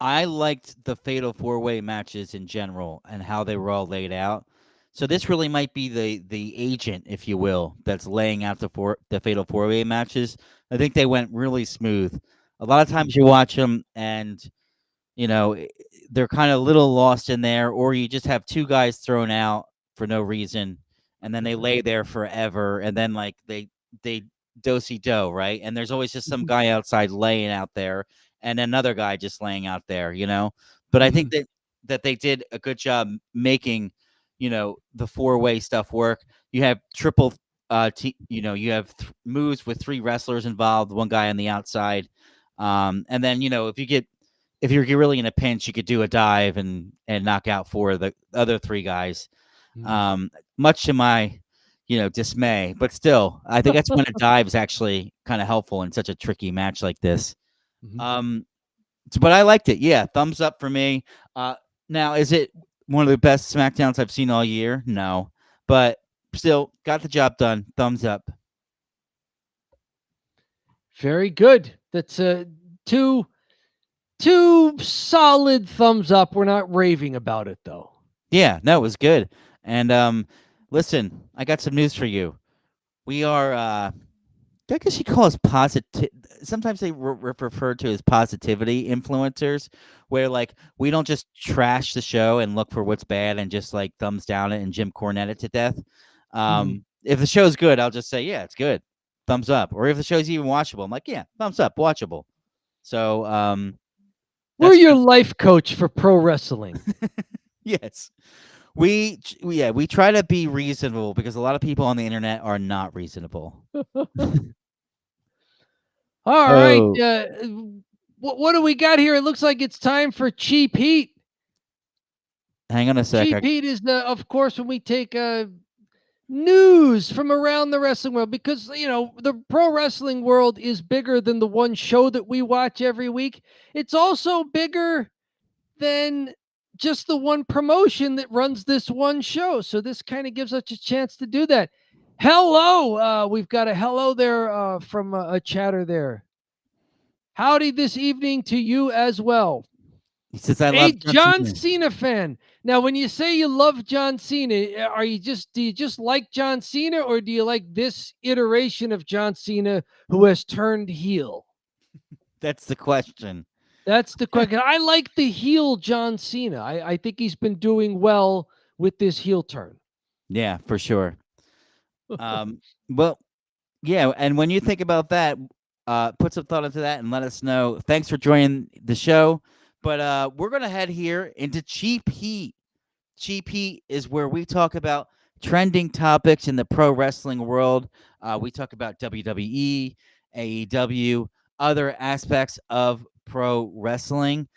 I liked the Fatal 4-Way matches in general and how they were all laid out. So this really might be the agent, if you will, that's laying out the Fatal 4-Way matches. I think they went really smooth. A lot of times you watch them and they're kind of a little lost in there, or you just have 2 guys thrown out for no reason, and then they lay there forever, and then like they do-si-do, right? And there's always just some guy outside laying out there, and another guy just laying out there, But I think that they did a good job making, the 4-way stuff work. You have triple, you have moves with 3 wrestlers involved, 1 guy on the outside, and then if you're really in a pinch, you could do a dive and knock out 4 of the other 3 guys. Much to my, dismay, but still, I think that's when a dive is actually kind of helpful in such a tricky match like this. But I liked it. Yeah, thumbs up for me. Now, is it one of the best SmackDowns I've seen all year? No, but still got the job done. Thumbs up. Very good. That's two solid thumbs up. We're not raving about it though. Yeah, no, it was good. And listen, I got some news for you. We are I guess you call us positive. Sometimes they refer to as positivity influencers, where like we don't just trash the show and look for what's bad and just like thumbs down it and Jim Cornette it to death. If the show's good, I'll just say, yeah, it's good, thumbs up. Or if the show's even watchable, I'm like, yeah, thumbs up, watchable. So we're your life coach for pro wrestling. Yes. We try to be reasonable because a lot of people on the internet are not reasonable. All right. What do we got here? It looks like it's time for Cheap Heat. Hang on a sec. Cheap Heat is of course, when we take news from around the wrestling world, because the pro wrestling world is bigger than the one show that we watch every week. It's also bigger than just the one promotion that runs this one show. So this kind of gives us a chance to do that. Hello. We've got a hello there from a chatter there. Howdy this evening to you as well. He says, I love John Cena fan. Now, when you say you love John Cena, do you just like John Cena, or do you like this iteration of John Cena who has turned heel? That's the question. That's the question. I like the heel John Cena. I think he's been doing well with this heel turn. Yeah, for sure. Well, yeah, and when you think about that, put some thought into that and let us know. Thanks for joining the show. But we're going to head here into Cheap Heat. Cheap Heat is where we talk about trending topics in the pro wrestling world. We talk about WWE, AEW, other aspects of pro wrestling.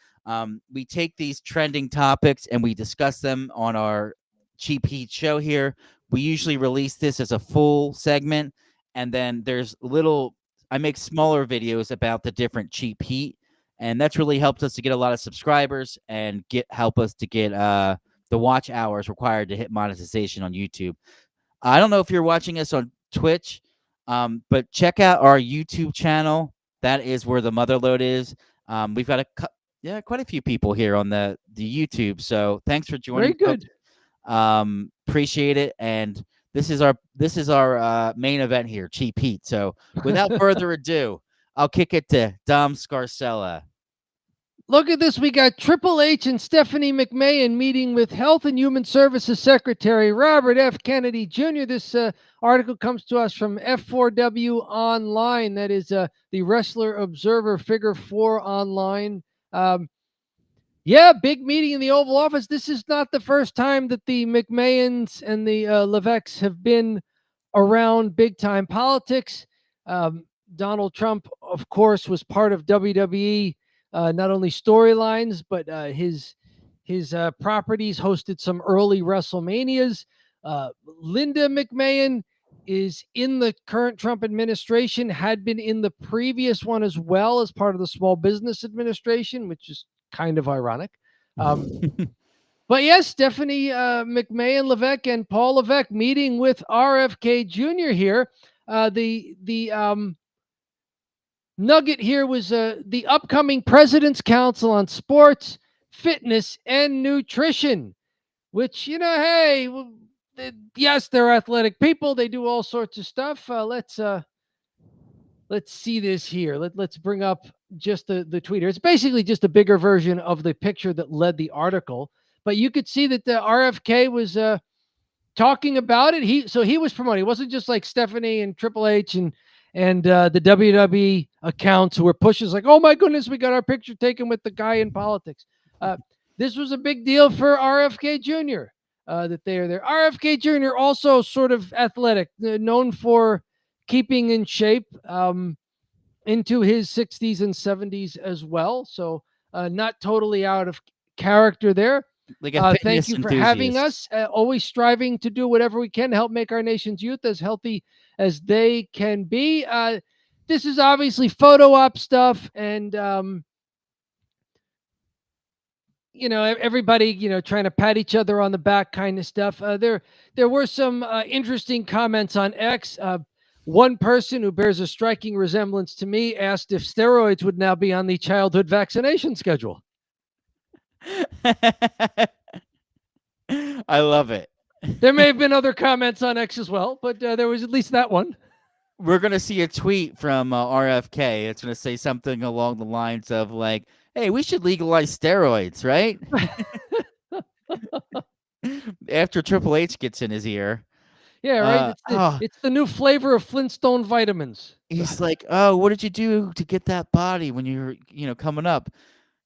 We take these trending topics and we discuss them on our Cheap Heat show here. We usually release this as a full segment, and then there's little I make smaller videos about the different cheap heat, and that's really helped us to get a lot of subscribers and help us to get the watch hours required to hit monetization on YouTube. I don't know if you're watching us on Twitch, but check out our YouTube channel. That is where the motherload is. We've got quite a few people here on the YouTube. So thanks for joining. Very good. Appreciate it. And this is our main event here, Cheap Heat. So without further ado, I'll kick it to Dom Scarcella. Look at this. We got Triple H and Stephanie McMahon meeting with Health and Human Services Secretary Robert F. Kennedy Jr. This article comes to us from F4W Online. That is the Wrestler Observer Figure 4 Online. Big meeting in the Oval Office. This is not the first time that the McMahons and the Levesques have been around big-time politics. Donald Trump, of course, was part of WWE. Not only storylines, but his properties hosted some early WrestleManias. Linda McMahon is in the current Trump administration, had been in the previous one as well as part of the Small Business Administration, which is kind of ironic. But yes, Stephanie McMahon Levesque and Paul Levesque meeting with RFK Jr. here. The nugget here was the upcoming President's Council on Sports, Fitness, and Nutrition, which, hey, yes, they're athletic people. They do all sorts of stuff. Let's see this here. Let's bring up just the tweet here. It's basically just a bigger version of the picture that led the article, but you could see that the RFK was talking about it. He was promoting. It wasn't just like Stephanie and Triple H and the WWE accounts who were pushing like, oh my goodness, we got our picture taken with the guy in politics. This was a big deal for RFK Jr. That they are there. RFK Jr. also sort of athletic, known for keeping in shape into his 60s and 70s as well. So not totally out of character there. Like a thank you for having us. Always striving to do whatever we can to help make our nation's youth as healthy as they can be. This is obviously photo op stuff, and everybody trying to pat each other on the back kind of stuff. There were some interesting comments on X. One person who bears a striking resemblance to me asked if steroids would now be on the childhood vaccination schedule. I love it. There may have been other comments on X as well, but there was at least that one. We're going to see a tweet from RFK. It's going to say something along the lines of like, hey, we should legalize steroids, right? After Triple H gets in his ear. Yeah, right. It's the new flavor of Flintstone vitamins. He's like, oh, what did you do to get that body when you were, coming up?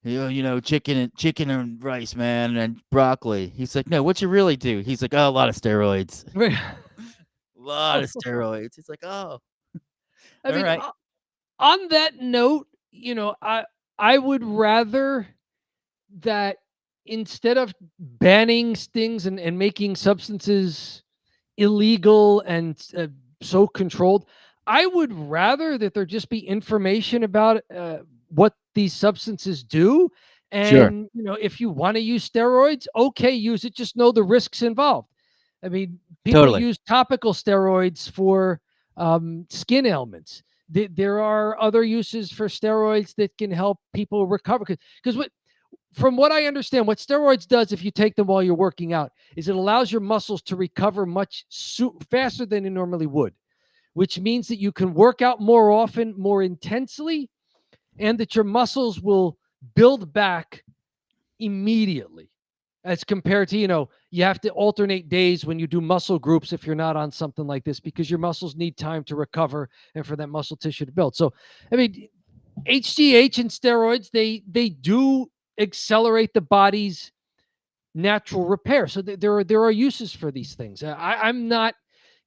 Chicken and rice, man, and broccoli. He's like, no, what you really do? He's like, oh, a lot of steroids. A lot of steroids. He's like, oh. I mean, right. On that note, I would rather that instead of banning things and making substances illegal and so controlled, I would rather that there just be information about what these substances do. And, sure. If you want to use steroids, okay, use it. Just know the risks involved. I mean, people use topical steroids for skin ailments. There are other uses for steroids that can help people recover. Because from what I understand, what steroids does if you take them while you're working out is it allows your muscles to recover much faster than they normally would, which means that you can work out more often, more intensely, and that your muscles will build back immediately as compared to, you have to alternate days when you do muscle groups if you're not on something like this because your muscles need time to recover and for that muscle tissue to build. So, I mean, HGH and steroids, they do accelerate the body's natural repair. So there are uses for these things. I'm not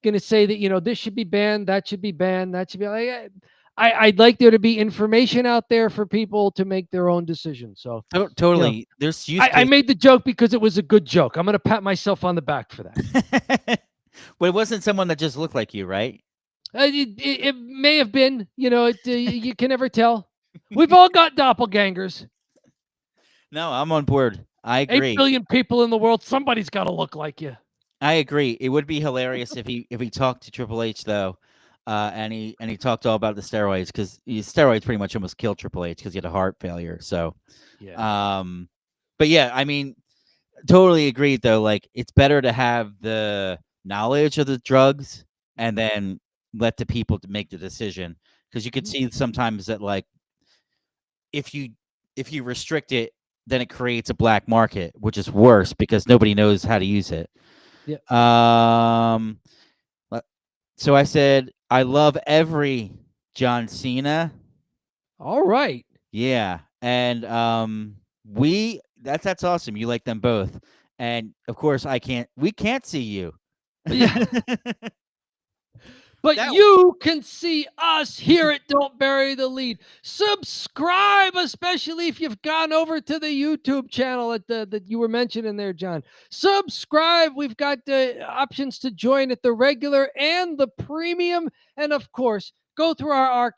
going to say that, this should be banned, that should be banned, that should be like... I'd like there to be information out there for people to make their own decisions. So totally. There's I made the joke because it was a good joke. I'm going to pat myself on the back for that. But it wasn't someone that just looked like you, right? It may have been, you can never tell. We've all got doppelgangers. No, I'm on board. I 8 agree. billion people in the world. Somebody's got to look like you. I agree. It would be hilarious if he talked to Triple H though, and he talked all about the steroids because steroids pretty much almost killed Triple H because he had a heart failure. So, Yeah. But yeah, I mean, totally agreed though. Like, it's better to have the knowledge of the drugs and then let the people to make the decision, because you could see sometimes that, like, if you restrict it, then it creates a black market, which is worse because nobody knows how to use it. Yeah. So I said I love every John Cena. All right. Yeah, and that's awesome. You like them both, and of course we can't see you. Yeah. But That- you can see us here at Don't Bury the Lead. Subscribe, especially if you've gone over to the YouTube channel that you were mentioning there, John. Subscribe. We've got options to join at the regular and the premium. And of course, go through our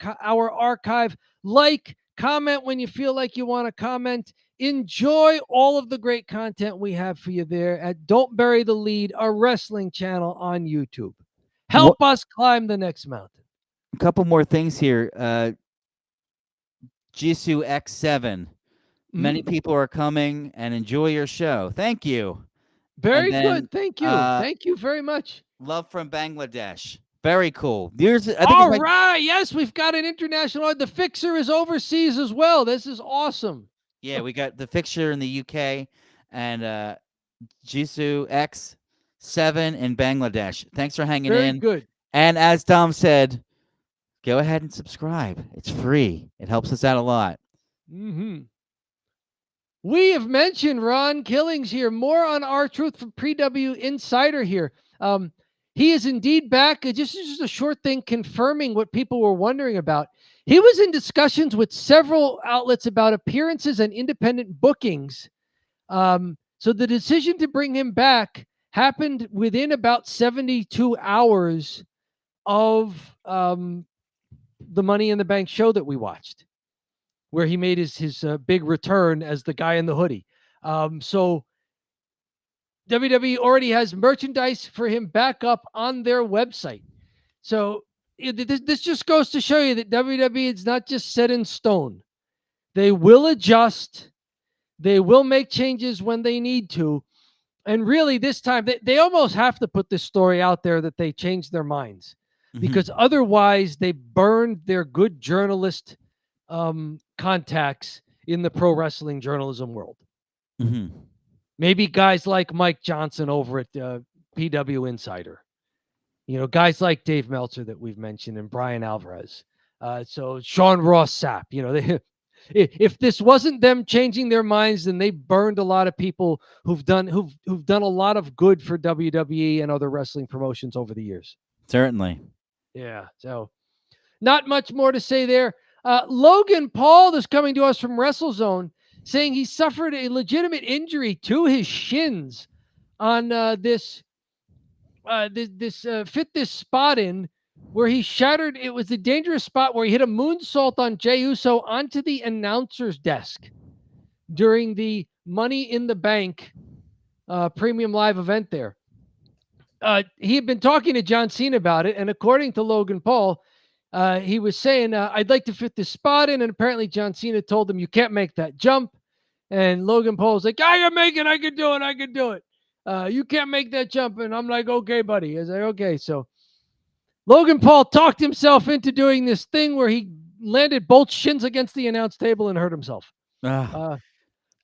archive, like, comment when you feel like you want to comment. Enjoy all of the great content we have for you there at Don't Bury the Lead, our wrestling channel on YouTube. Help us climb the next mountain. A couple more things here. Jisoo X7. Many people are coming and enjoy your show. Thank you. Very good. Thank you. Thank you very much. Love from Bangladesh. Very cool. All right. Yes, we've got an international. The Fixer is overseas as well. This is awesome. Yeah, we got the Fixer in the UK and Jisoo X7 in Bangladesh. Thanks for hanging in. Very good. And as Dom said, go ahead and subscribe. It's free. It helps us out a lot. We have mentioned Ron Killings here. More on R-Truth from Pre-W Insider here. He is indeed back. Just a short thing confirming what people were wondering about. He was in discussions with several outlets about appearances and independent bookings. So the decision to bring him back happened within about 72 hours of the Money in the Bank show that we watched, where he made his big return as the guy in the hoodie. So WWE already has merchandise for him back up on their website. So this just goes to show you that WWE is not just set in stone. They will adjust. They will make changes when they need to. And really, this time, they almost have to put this story out there that they changed their minds, because otherwise they burned their good journalist contacts in the pro wrestling journalism world. Maybe guys like Mike Johnson over at PW Insider, guys like Dave Meltzer that we've mentioned, and Brian Alvarez. So Sean Ross Sapp, if this wasn't them changing their minds, then they burned a lot of people who've done a lot of good for WWE and other wrestling promotions over the years. Certainly. Yeah. So not much more to say there. Logan Paul is coming to us from WrestleZone, saying he suffered a legitimate injury to his shins on this Fit This Spot In, where he shattered. It was a dangerous spot where he hit a moonsault on Jey Uso onto the announcer's desk during the Money in the Bank premium live event there. He had been talking to John Cena about it, and according to Logan Paul, he was saying, I'd like to fit this spot in, and apparently John Cena told him, you can't make that jump. And Logan Paul was like, I can make it, I can do it. You can't make that jump. And I'm like, okay, buddy. I was like, okay. So Logan Paul talked himself into doing this thing where he landed both shins against the announce table and hurt himself. But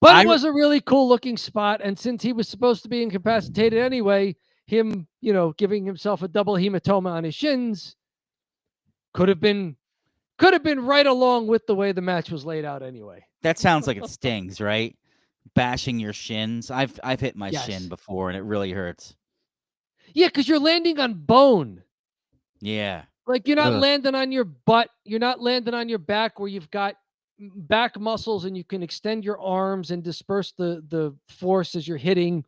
it was a really cool looking spot. And since he was supposed to be incapacitated anyway, him, giving himself a double hematoma on his shins could have been right along with the way the match was laid out anyway. That sounds like it stings, right? Bashing your shins. I've hit my shin before, and it really hurts. Yeah, because you're landing on bone. Yeah. Like, you're not landing on your butt. You're not landing on your back where you've got, back muscles, and you can extend your arms and disperse the force as you're hitting.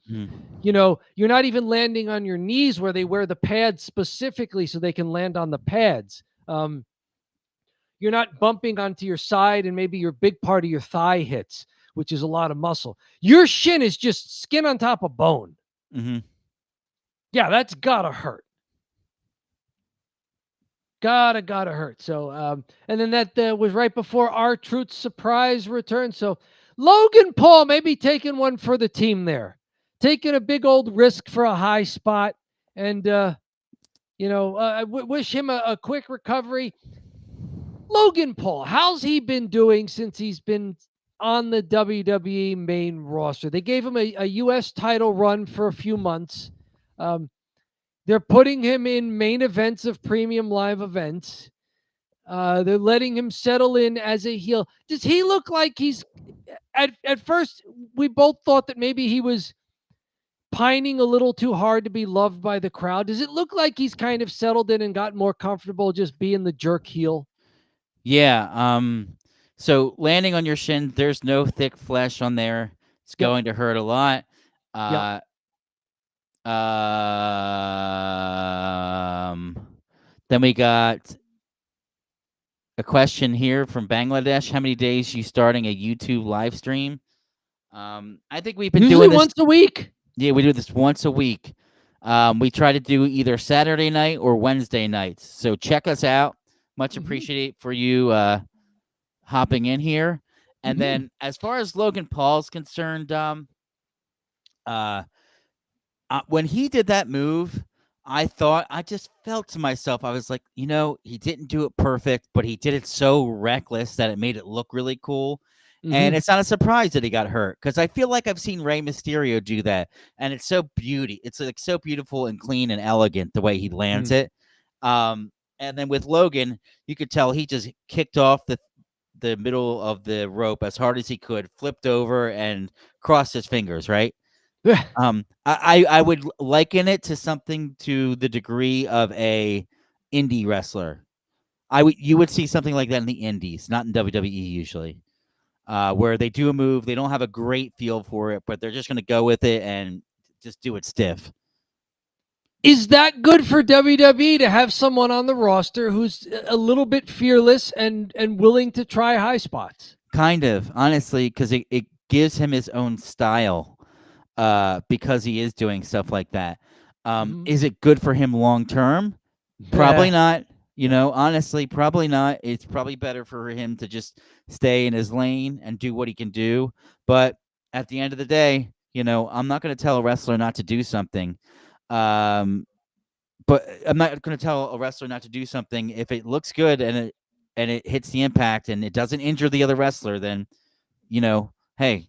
You know, you're not even landing on your knees where they wear the pads specifically so they can land on the pads. You're not bumping onto your side and maybe your big part of your thigh hits, which is a lot of muscle. Your shin is just skin on top of bone. Yeah, that's gotta hurt. Gotta hurt. So, and then that was right before R-Truth's surprise return. So, Logan Paul maybe taking one for the team there, taking a big old risk for a high spot, and I wish him a quick recovery. Logan Paul, how's he been doing since he's been on the WWE main roster? They gave him a U.S. title run for a few months. They're putting him in main events of premium live events. They're letting him settle in as a heel. Does he look like he's at first we both thought that maybe he was pining a little too hard to be loved by the crowd? Does it look like he's kind of settled in and got more comfortable just being the jerk heel? Yeah. So landing on your shin, there's no thick flesh on there. It's going to hurt a lot. Then we got a question here from Bangladesh. How many days you starting a YouTube live stream? I think we've been usually doing this once a week. Yeah, we do this once a week. We try to do either Saturday night or Wednesday nights. So check us out. Much appreciate for you hopping in here. And then as far as Logan Paul's concerned, when he did that move, I just felt to myself, I was like, he didn't do it perfect, but he did it so reckless that it made it look really cool. And it's not a surprise that he got hurt, because I feel like I've seen Rey Mysterio do that, and it's so so beautiful and clean and elegant the way he lands it. And then with Logan, you could tell he just kicked off the middle of the rope as hard as he could, flipped over, and crossed his fingers, right? I would liken it to something to the degree of a indie wrestler. You would see something like that in the indies, not in WWE usually. Where they do a move, they don't have a great feel for it, but they're just going to go with it and just do it stiff. Is that good for WWE to have someone on the roster who's a little bit fearless and willing to try high spots? Kind of, honestly, because it gives him his own style, because he is doing stuff like that. Is it good for him long term? Probably not. Honestly, probably not. It's probably better for him to just stay in his lane and do what he can do. But at the end of the day, I'm not going to tell a wrestler not to do something. But I'm not going to tell a wrestler not to do something if it looks good and it hits the impact and it doesn't injure the other wrestler. Then, hey,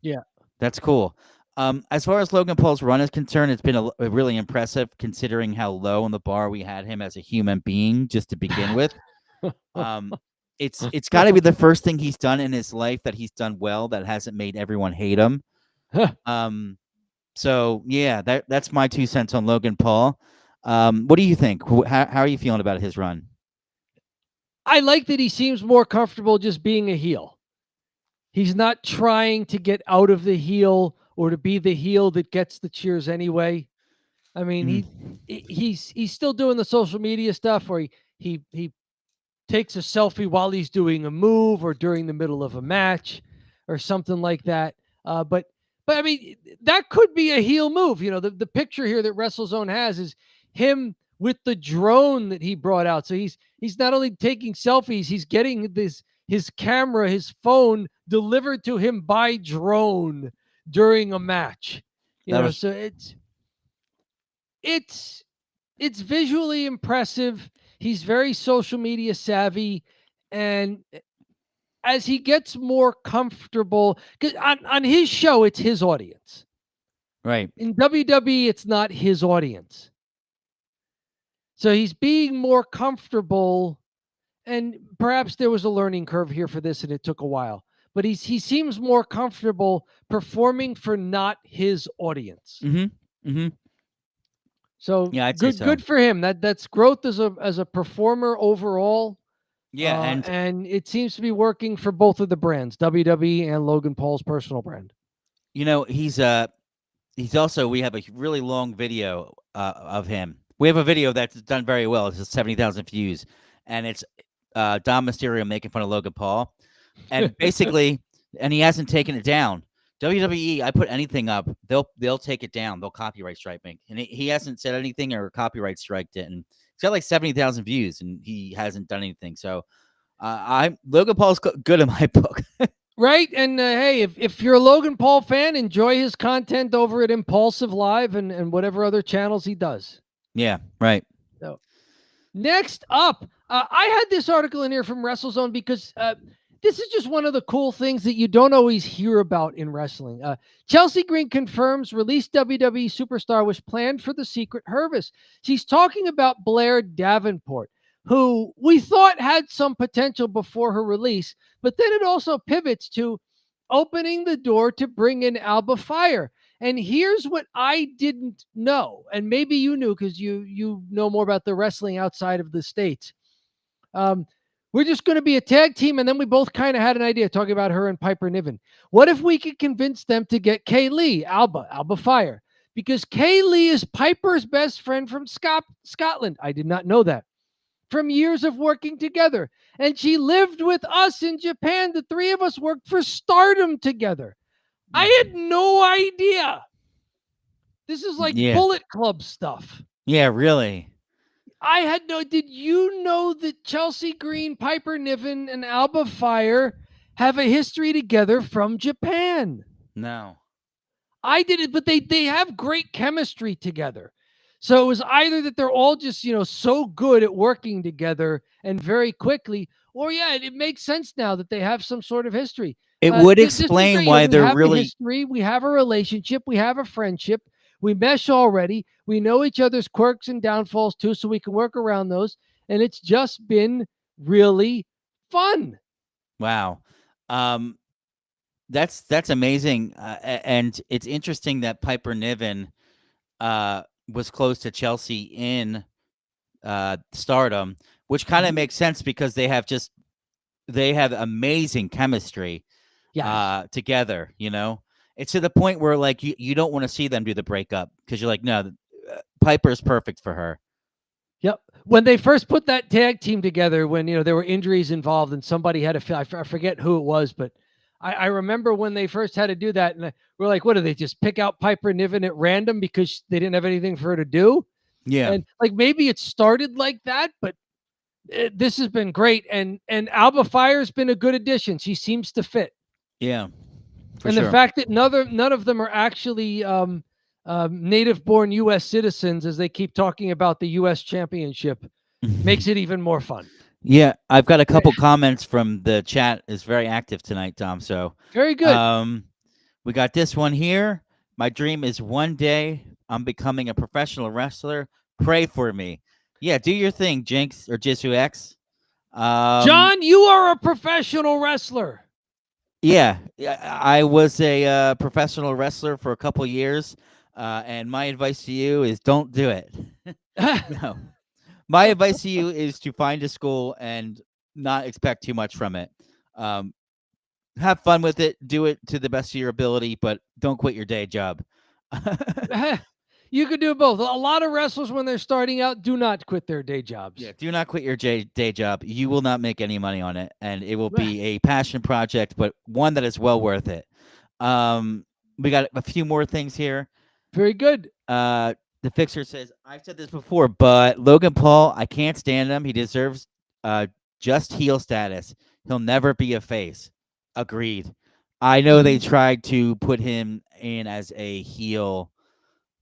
that's cool. As far as Logan Paul's run is concerned, it's been a really impressive, considering how low on the bar we had him as a human being just to begin with. It's got to be the first thing he's done in his life that he's done well that hasn't made everyone hate him. So yeah, that's my 2 cents on Logan Paul. What do you think? How are you feeling about his run? I like that he seems more comfortable just being a heel. He's not trying to get out of the heel or to be the heel that gets the cheers anyway. I mean, he's still doing the social media stuff where he takes a selfie while he's doing a move or during the middle of a match or something like that. But I mean, that could be a heel move. The picture here that WrestleZone has is him with the drone that he brought out. So he's not only taking selfies, he's getting his camera, his phone delivered to him by drone during a match. So it's visually impressive. He's very social media savvy, and as he gets more comfortable, because on his show, it's his audience. Right. In WWE, it's not his audience. So he's being more comfortable, and perhaps there was a learning curve here for this, and it took a while. But he seems more comfortable performing for not his audience. So yeah, good for him. That's growth as a performer overall. Yeah, and it seems to be working for both of the brands, WWE and Logan Paul's personal brand. he's also, we have a really long video of him. We have a video that's done very well. It's just 70,000 views, and it's Dom Mysterio making fun of Logan Paul, and basically, and he hasn't taken it down. WWE, I put anything up, they'll take it down. They'll copyright strike me, and he hasn't said anything or copyright striked it, and it's got like 70,000 views, and he hasn't done anything. So, Logan Paul's good in my book. Right. And hey, if you're a Logan Paul fan, enjoy his content over at Impulsive Live and whatever other channels he does. Yeah, right. So next up, I had this article in here from WrestleZone because this is just one of the cool things that you don't always hear about in wrestling. Chelsea Green confirms released WWE superstar was planned for the Secret Service. She's talking about Blair Davenport, who we thought had some potential before her release, but then it also pivots to opening the door to bring in Alba Fire. And here's what I didn't know, and maybe you knew because you know more about the wrestling outside of the States. We're just going to be a tag team, and then we both kind of had an idea talking about her and Piper Niven. What if we could convince them to get Kay Lee, Alba Fire? Because Kay Lee is Piper's best friend from Scotland. I did not know that. From years of working together. And she lived with us in Japan. The three of us worked for Stardom together. I had no idea. This is like Bullet Club stuff. Yeah, really. I had no. Did you know that Chelsea Green, Piper Niven, and Alba Fire have a history together from Japan? No. I did it, but they have great chemistry together. So it was either that they're all just, so good at working together and very quickly, or it makes sense now that they have some sort of history. It would explain why they're we really. have a history, we have a relationship, we have a friendship, we mesh already, we know each other's quirks and downfalls too, so we can work around those, and it's just been really fun. Wow. That's amazing, and it's interesting that Piper Niven was close to Chelsea in Stardom, which kind of makes sense because they have amazing chemistry together. It's to the point where like you don't want to see them do the breakup because you're like, no, Piper's perfect for her. Yep. When they first put that tag team together, when there were injuries involved and somebody had I forget who it was, but I remember when they first had to do that, and we're like, what do they just pick out Piper Niven at random because they didn't have anything for her to do? Yeah. And like maybe it started like that, but this has been great, and Alba Fire's been a good addition. She seems to fit. Yeah. And the fact that none of them are actually native-born U.S. citizens, as they keep talking about the U.S. championship, makes it even more fun. Yeah, I've got a couple comments from the chat. Is very active tonight, Dom. So very good. We got this one here. My dream is one day I'm becoming a professional wrestler. Pray for me. Yeah, do your thing, Jinx or Jisoo X. John, you are a professional wrestler. Yeah, I was a professional wrestler for a couple years, and my advice to you is don't do it. No. My advice to you is to find a school and not expect too much from it. Have fun with it. Do it to the best of your ability, but don't quit your day job. You could do both. A lot of wrestlers, when they're starting out, do not quit their day jobs. Yeah, do not quit your day job. You will not make any money on it, and it will be a passion project, but one that is well worth it. We got a few more things here. Very good. The Fixer says, I've said this before, but Logan Paul, I can't stand him. He deserves just heel status. He'll never be a face. Agreed. I know they tried to put him in as a heel,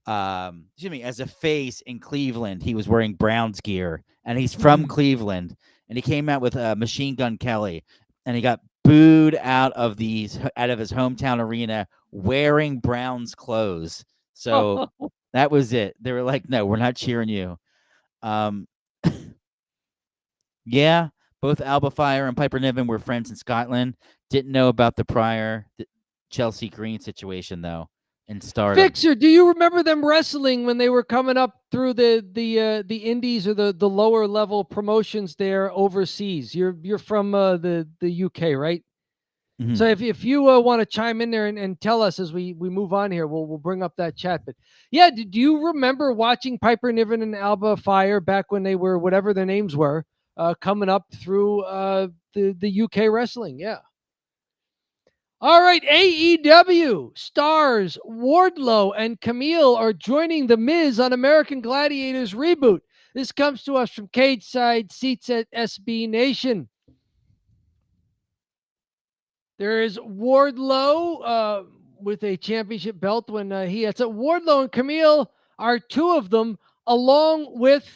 as a face in Cleveland. He was wearing Browns gear, and he's from Cleveland, and he came out with Machine Gun Kelly, and he got booed out of his hometown arena wearing Browns clothes. So that was it. They were like, no, we're not cheering you. Yeah, both Alba Fire and Piper Niven were friends in Scotland. Didn't know about the prior Chelsea Green situation, though. in Stardom. Fixer, do you remember them wrestling when they were coming up through the indies or the lower level promotions there overseas? You're from the UK, right? Mhm. So if you want to chime in there and tell us as we move on here, we'll bring up that chat. But yeah, do you remember watching Piper Niven and Alba Fire back when they were whatever their names were, coming up through the UK wrestling? Yeah. All right, AEW stars Wardlow and Camille are joining The Miz on American Gladiators reboot. This comes to us from Cage Side Seats at SB Nation. There is Wardlow with a championship belt when he hits it. Wardlow and Camille are two of them, along with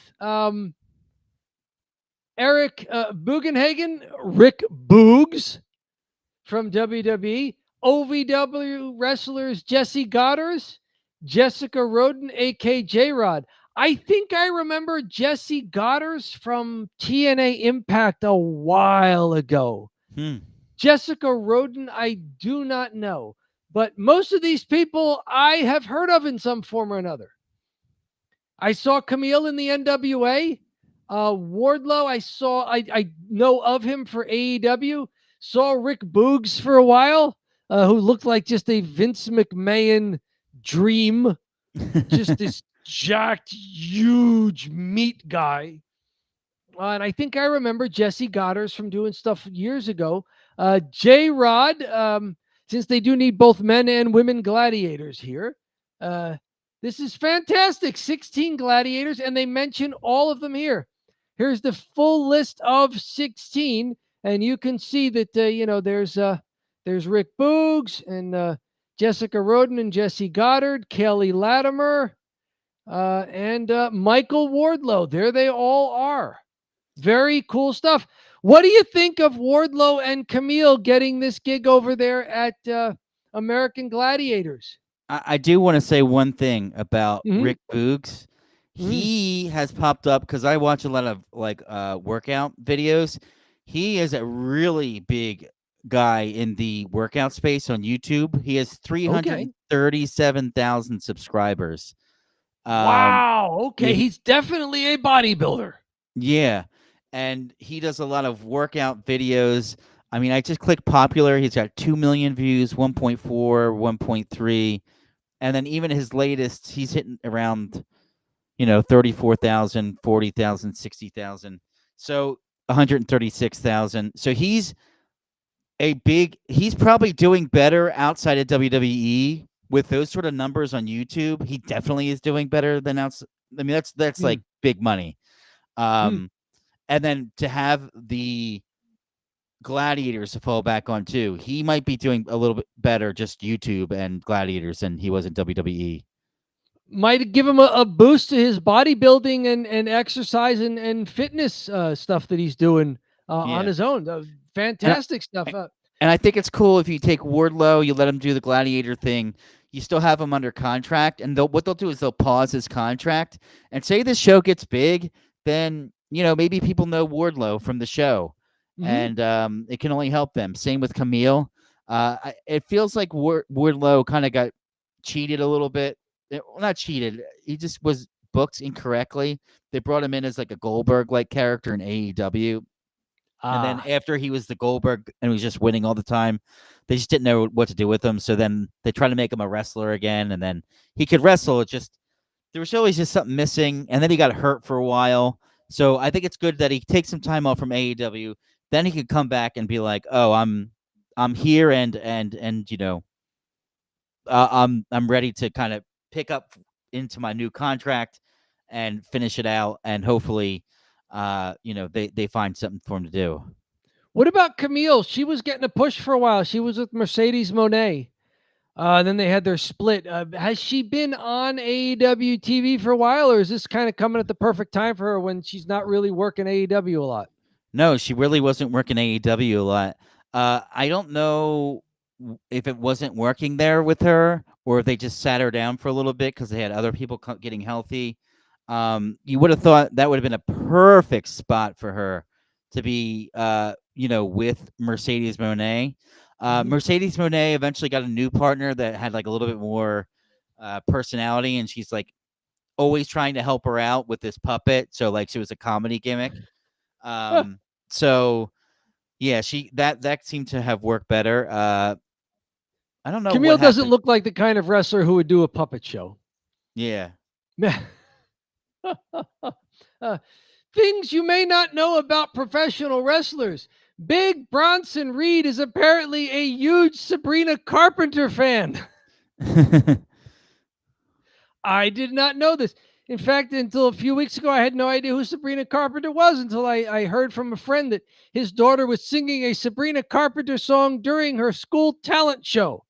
Eric Bugenhagen, Rick Boogs from WWE, OVW wrestlers Jesse Goddard, Jessica Roden, aka J-Rod. I think I remember Jesse Goddard from TNA Impact a while ago. Jessica Roden, I do not know. But most of these people I have heard of in some form or another. I saw Camille in the NWA. Wardlow, I know of him for AEW. Saw Rick Boogs for a while, who looked like just a Vince McMahon dream. Just this jacked, huge meat guy. And I think I remember Jesse Goddard from doing stuff years ago. J-Rod, since they do need both men and women gladiators here. This is fantastic. 16 gladiators, and they mention all of them here. Here's the full list of 16, and you can see that there's Rick Boogs and Jessica Roden and Jesse Goddard, Kelly Latimer, and Michael Wardlow. There they all are. Very cool stuff. What do you think of Wardlow and Camille getting this gig over there at American Gladiators? I do want to say one thing about Mhm. Rick Boogs. He has popped up because I watch a lot of workout videos. He is a really big guy in the workout space on YouTube. He has 337,000 subscribers. Wow. Okay. yeah, He's definitely a bodybuilder. Yeah. And he does a lot of workout videos. I mean, I just clicked popular. He's got 2 million views, 1.4, 1.3. And then even his latest, he's hitting around, 34,000, 40,000, 60,000. So 136,000. So he's probably doing better outside of WWE with those sort of numbers on YouTube. He definitely is doing better than outside. I mean, that's like big money. And then to have the Gladiators to fall back on too, he might be doing a little bit better just YouTube and Gladiators than he was in WWE. Might give him a boost to his bodybuilding and exercise and fitness stuff that he's doing on his own. Fantastic stuff. And I think it's cool if you take Wardlow, you let him do the Gladiator thing. You still have him under contract, and what they'll do is they'll pause his contract and say this show gets big, then maybe people know Wardlow from the show, and it can only help them. Same with Camille. It feels like Wardlow kind of got cheated a little bit. Well, not cheated. He just was booked incorrectly. They brought him in as like a Goldberg-like character in AEW. And then after he was the Goldberg and he was just winning all the time, they just didn't know what to do with him. So then they tried to make him a wrestler again, and then he could wrestle. It just there was always just something missing, and then he got hurt for a while. So I think it's good that he takes some time off from AEW. Then he could come back and be like, "Oh, I'm here, and I'm ready to kind of pick up into my new contract and finish it out, and hopefully." They find something for him to do. What about Camille? She was getting a push for a while. She was with Mercedes Moné. Then they had their split. Has she been on AEW TV for a while, or is this kind of coming at the perfect time for her when she's not really working AEW a lot? No, she really wasn't working AEW a lot. I don't know if it wasn't working there with her, or if they just sat her down for a little bit because they had other people getting healthy. You would have thought that would have been a perfect spot for her to be, with Mercedes Moné. Mercedes Moné eventually got a new partner that had like a little bit more personality, and she's like always trying to help her out with this puppet. So like she was a comedy gimmick. So yeah, that seemed to have worked better. I don't know Camille what doesn't happened. look like the kind of wrestler who would do a puppet show. Yeah. Things you may not know about professional wrestlers. Big Bronson Reed is apparently a huge Sabrina Carpenter fan. I did not know this. In fact, until a few weeks ago, I had no idea who Sabrina Carpenter was until I heard from a friend that his daughter was singing a Sabrina Carpenter song during her school talent show.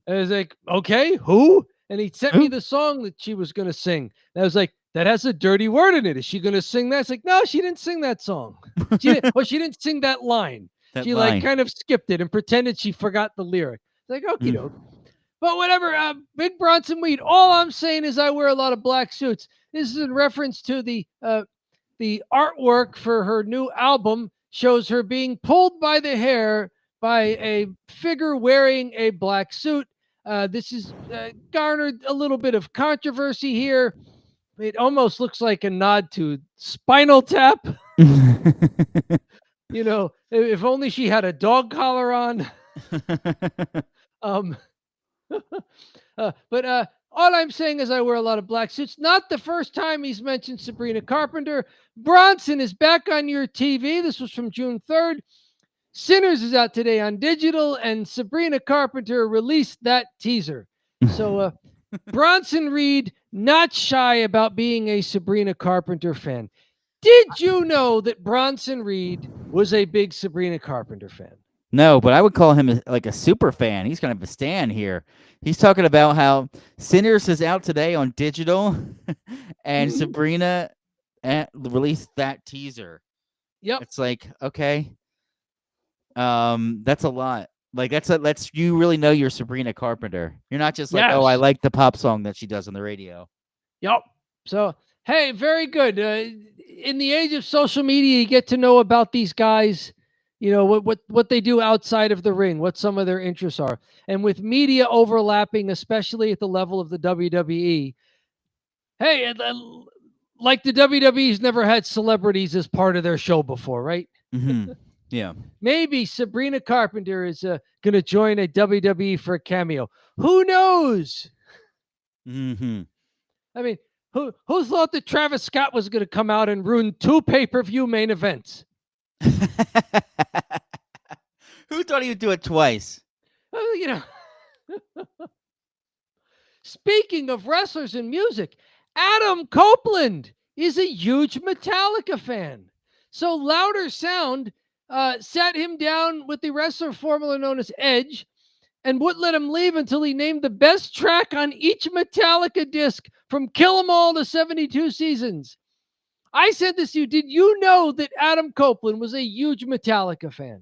I was like, okay, who? And he sent me the song that she was going to sing. And I was like, that has a dirty word in it. Is she going to sing that? It's like, no, she didn't sing that song. She didn't sing that line. She like kind of skipped it and pretended she forgot the lyric. It's like, okie doke. But whatever, Big Bronson Reed. All I'm saying is I wear a lot of black suits. This is in reference to the artwork for her new album. Shows her being pulled by the hair by a figure wearing a black suit. This has garnered a little bit of controversy here. It almost looks like a nod to Spinal Tap. You know, if only she had a dog collar on. But all I'm saying is I wear a lot of black suits. Not the first time he's mentioned Sabrina Carpenter. Bronson is back on your TV. This was from June 3rd. Sinners is out today on digital, and Sabrina Carpenter released that teaser. So Bronson Reed, not shy about being a Sabrina Carpenter fan. Did you know that Bronson Reed was a big Sabrina Carpenter fan? No, but I would call him like a super fan. He's kind of a stan here. He's talking about how Sinners is out today on digital, and Sabrina released that teaser. Yep. It's like, okay, that's a lot. Like that's you really know you're Sabrina Carpenter. You're not just like, oh, I like the pop song that she does on the radio. Yep. So hey, very good. In the age of social media, you get to know about these guys. You know what they do outside of the ring, what some of their interests are, and with media overlapping, especially at the level of the WWE. Hey, like the WWE's never had celebrities as part of their show before, right? Mm-hmm. Yeah. Maybe Sabrina Carpenter is going to join a WWE for a cameo. Who knows? Mm-hmm. I mean, who thought that Travis Scott was going to come out and ruin 2 pay-per-view main events? Who thought he would do it twice? You know. Speaking of wrestlers and music, Adam Copeland is a huge Metallica fan. So Louder Sound sat him down with the wrestler formerly known as Edge and wouldn't let him leave until he named the best track on each Metallica disc from Kill 'Em All to 72 Seasons. I said this to you. Did you know that Adam Copeland was a huge Metallica fan?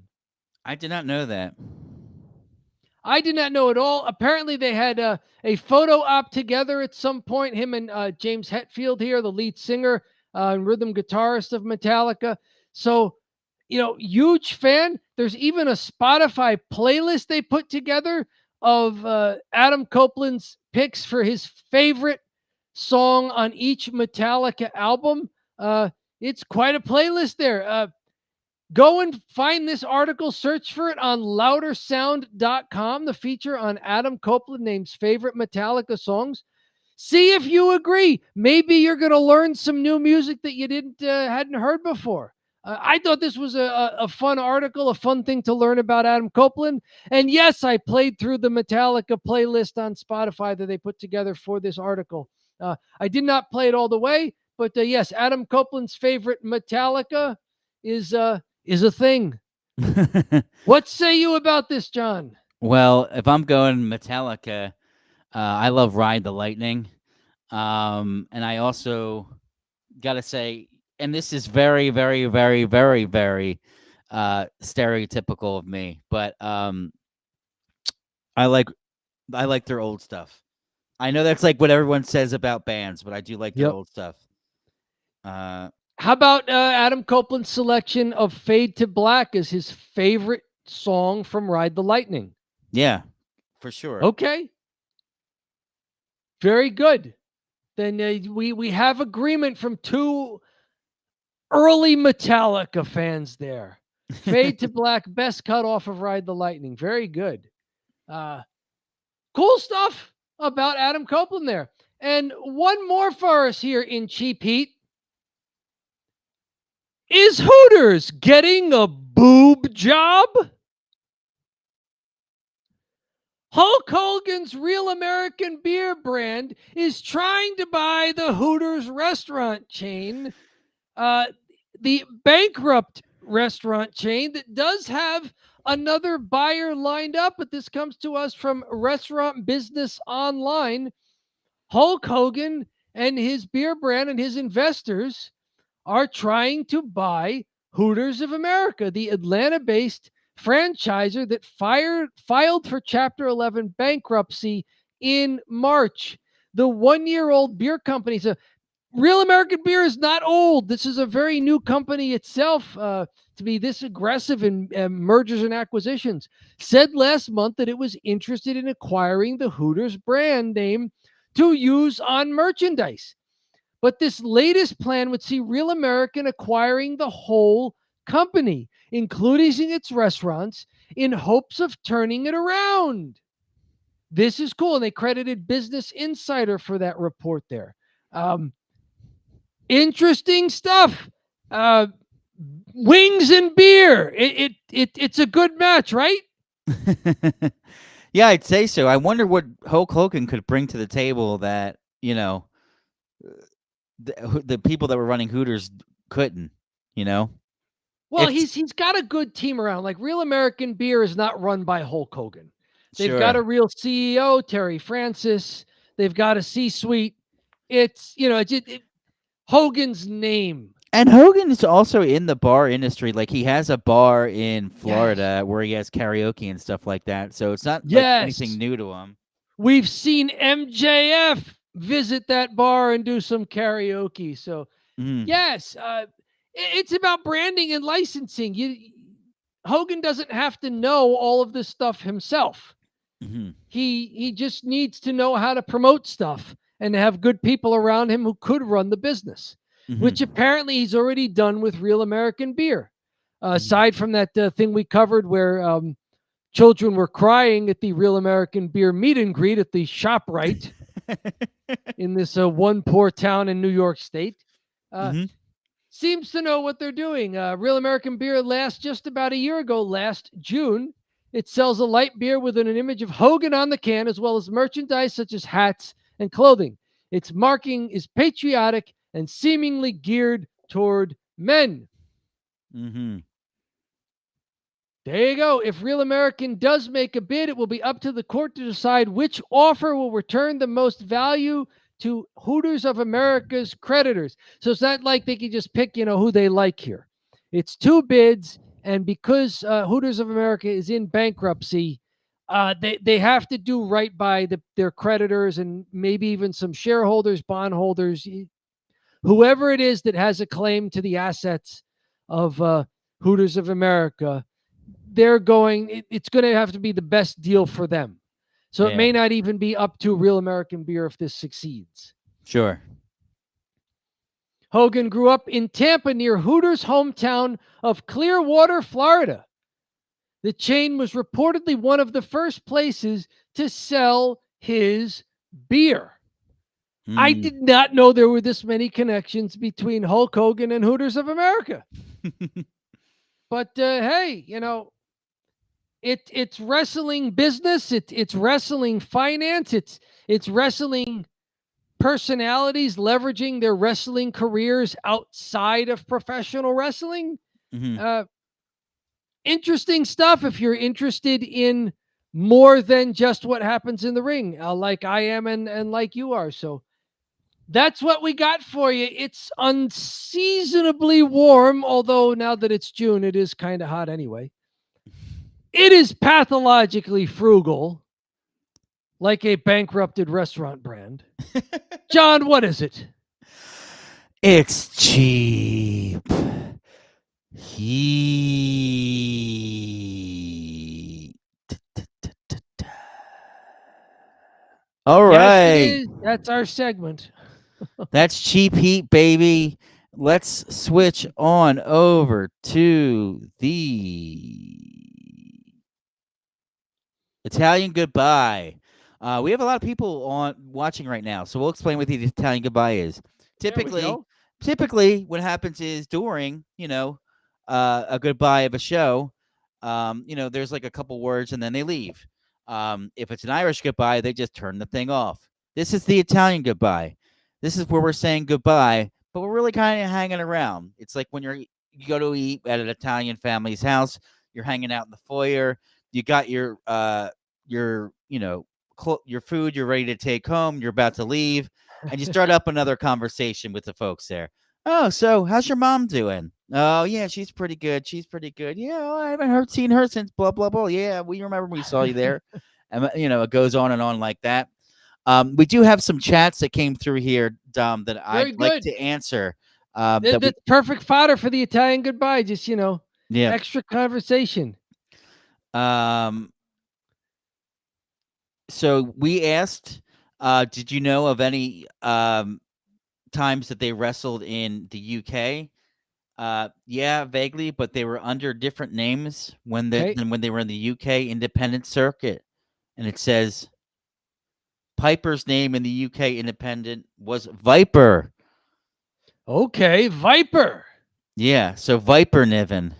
I did not know that. I did not know at all. Apparently, they had a photo op together at some point, him and James Hetfield here, the lead singer and rhythm guitarist of Metallica. So, you know, huge fan. There's even a Spotify playlist they put together of Adam Copeland's picks for his favorite song on each Metallica album. It's quite a playlist there. Go and find this article. Search for it on loudersound.com. The feature on Adam Copeland names favorite Metallica songs. See if you agree. Maybe you're going to learn some new music that you hadn't heard before. I thought this was a fun article, a fun thing to learn about Adam Copeland. And yes, I played through the Metallica playlist on Spotify that they put together for this article. I did not play it all the way, but yes, Adam Copeland's favorite Metallica is a thing. What say you about this, John? Well, if I'm going Metallica, I love Ride the Lightning. And I also got to say, and this is very, very, very, very, very stereotypical of me, but I like their old stuff. I know that's like what everyone says about bands, but I do like their old stuff. How about Adam Copeland's selection of Fade to Black as his favorite song from Ride the Lightning? Yeah, for sure. Okay. Very good. Then we have agreement from two early Metallica fans there. Fade to Black, best cut off of Ride the Lightning. Very good. Cool stuff about Adam Copeland there. And one more for us here in Cheap Heat. Is Hooters getting a boob job? Hulk Hogan's Real American Beer brand is trying to buy the Hooters restaurant chain, the bankrupt restaurant chain that does have another buyer lined up, but this comes to us from Restaurant Business Online. Hulk Hogan and his beer brand and his investors are trying to buy Hooters of America, the Atlanta-based franchisor that filed for Chapter 11 bankruptcy in March. The one-year-old beer company. So Real American Beer is not old. This is a very new company itself to be this aggressive in mergers and acquisitions. Said last month that it was interested in acquiring the Hooters brand name to use on merchandise. But this latest plan would see Real American acquiring the whole company, including its restaurants, in hopes of turning it around. This is cool. And they credited Business Insider for that report there. Interesting stuff. Wings and beer. It's a good match, right? Yeah, I'd say so. I wonder what Hulk Hogan could bring to the table that, the people that were running Hooters couldn't, Well, It's- he's got a good team around. Like Real American Beer is not run by Hulk Hogan. They've got a Sure. real CEO, Terry Francis. They've got a C-suite. It's, Hogan's name. And Hogan is also in the bar industry. Like, he has a bar in Florida where he has karaoke and stuff like that. So it's not like anything new to him. We've seen MJF visit that bar and do some karaoke. So, yes, it's about branding and licensing. Hogan doesn't have to know all of this stuff himself. He just needs to know how to promote stuff and have good people around him who could run the business, which apparently he's already done with Real American Beer. Aside from that thing we covered where children were crying at the Real American Beer meet and greet at the ShopRite in this one poor town in New York State. Seems to know what they're doing. Real American Beer just about a year ago, last June. It sells a light beer with an image of Hogan on the can, as well as merchandise such as hats and clothing. Its marking is patriotic and seemingly geared toward men. There you go. If Real American does make a bid, it will be up to the court to decide which offer will return the most value to Hooters of America's creditors. So it's not like they can just pick, who they like here. It's two bids, and because Hooters of America is in bankruptcy, they have to do right by their creditors and maybe even some shareholders, bondholders, whoever it is that has a claim to the assets of Hooters of America. It's going to have to be the best deal for them. So it may not even be up to Real American Beer if this succeeds. Sure. Hogan grew up in Tampa near Hooters' hometown of Clearwater, Florida. The chain was reportedly one of the first places to sell his beer. I did not know there were this many connections between Hulk Hogan and Hooters of America. But hey, it's wrestling business. It's wrestling finance. It's wrestling personalities leveraging their wrestling careers outside of professional wrestling. Interesting stuff if you're interested in more than just what happens in the ring, like I am and like you are. So that's what we got for you. It's unseasonably warm, although now that it's June, it is kind of hot anyway. It is pathologically frugal, like a bankrupted restaurant brand. John, what is it? It's cheap. Heat. All Yes, it right. is. That's our segment. That's cheap heat, baby. Let's switch on over to the Italian Goodbye. We have a lot of people on watching right now, so we'll explain what the Italian Goodbye is. There we Typically, go. typically, what happens is during, a goodbye of a show, there's like a couple words and then they leave. If it's an Irish goodbye, they just turn the thing off. This is the Italian Goodbye. This is where we're saying goodbye, but we're really kind of hanging around. It's like when you go to eat at an Italian family's house, you're hanging out in the foyer. You got your your food, you're ready to take home, you're about to leave, and you start up another conversation with the folks there. Oh, so how's your mom doing? Oh, yeah, she's pretty good. She's pretty good. Yeah, well, I haven't seen her since blah blah blah. Yeah, we remember we saw you there, and it goes on and on like that. We do have some chats that came through here, Dom, that Very I'd like good. to answer. That's perfect fodder for the Italian Goodbye. Just, Yeah. extra conversation. So we asked, did you know of any times that they wrestled in the UK? Yeah, vaguely, but they were under different names than when they were in the UK independent circuit. And it says Piper's name in the UK independent was Viper. Okay, Viper. Yeah, so Viper Niven.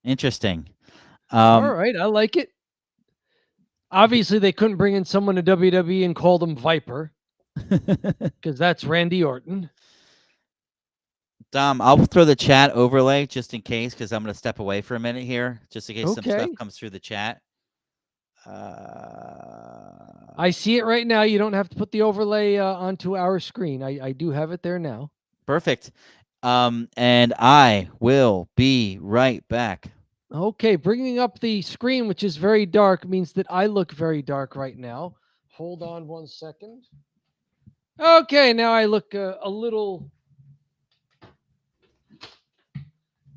Interesting. All right, I like it. Obviously, they couldn't bring in someone to WWE and call them Viper because that's Randy Orton. Dom, I'll throw the chat overlay just in case, because I'm going to step away for a minute here, just in case some stuff comes through the chat. I see it right now. You don't have to put the overlay onto our screen. I do have it there now. Perfect. And I will be right back. Okay, bringing up the screen, which is very dark, means that I look very dark right now. Hold on 1 second. Okay, now I look a little...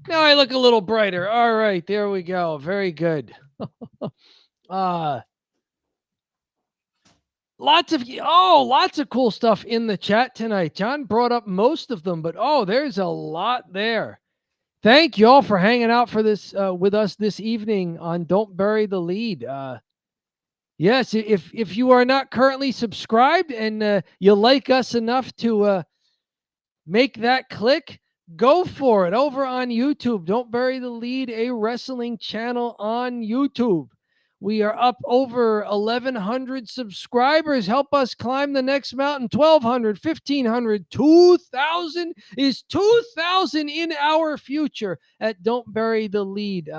Now I look a little brighter. All right, there we go. Very good. Lots of cool stuff in the chat tonight. John brought up most of them, but there's a lot there. Thank you all for hanging out for this with us this evening on Don't Bury the Lead. Yes, if you are not currently subscribed and you like us enough to make that click, go for it over on YouTube. Don't Bury the Lead, a wrestling channel on YouTube. We are up over 1,100 subscribers. Help us climb the next mountain. 1,200, 1,500, 2,000 is 2,000 in our future at Don't Bury the Lead.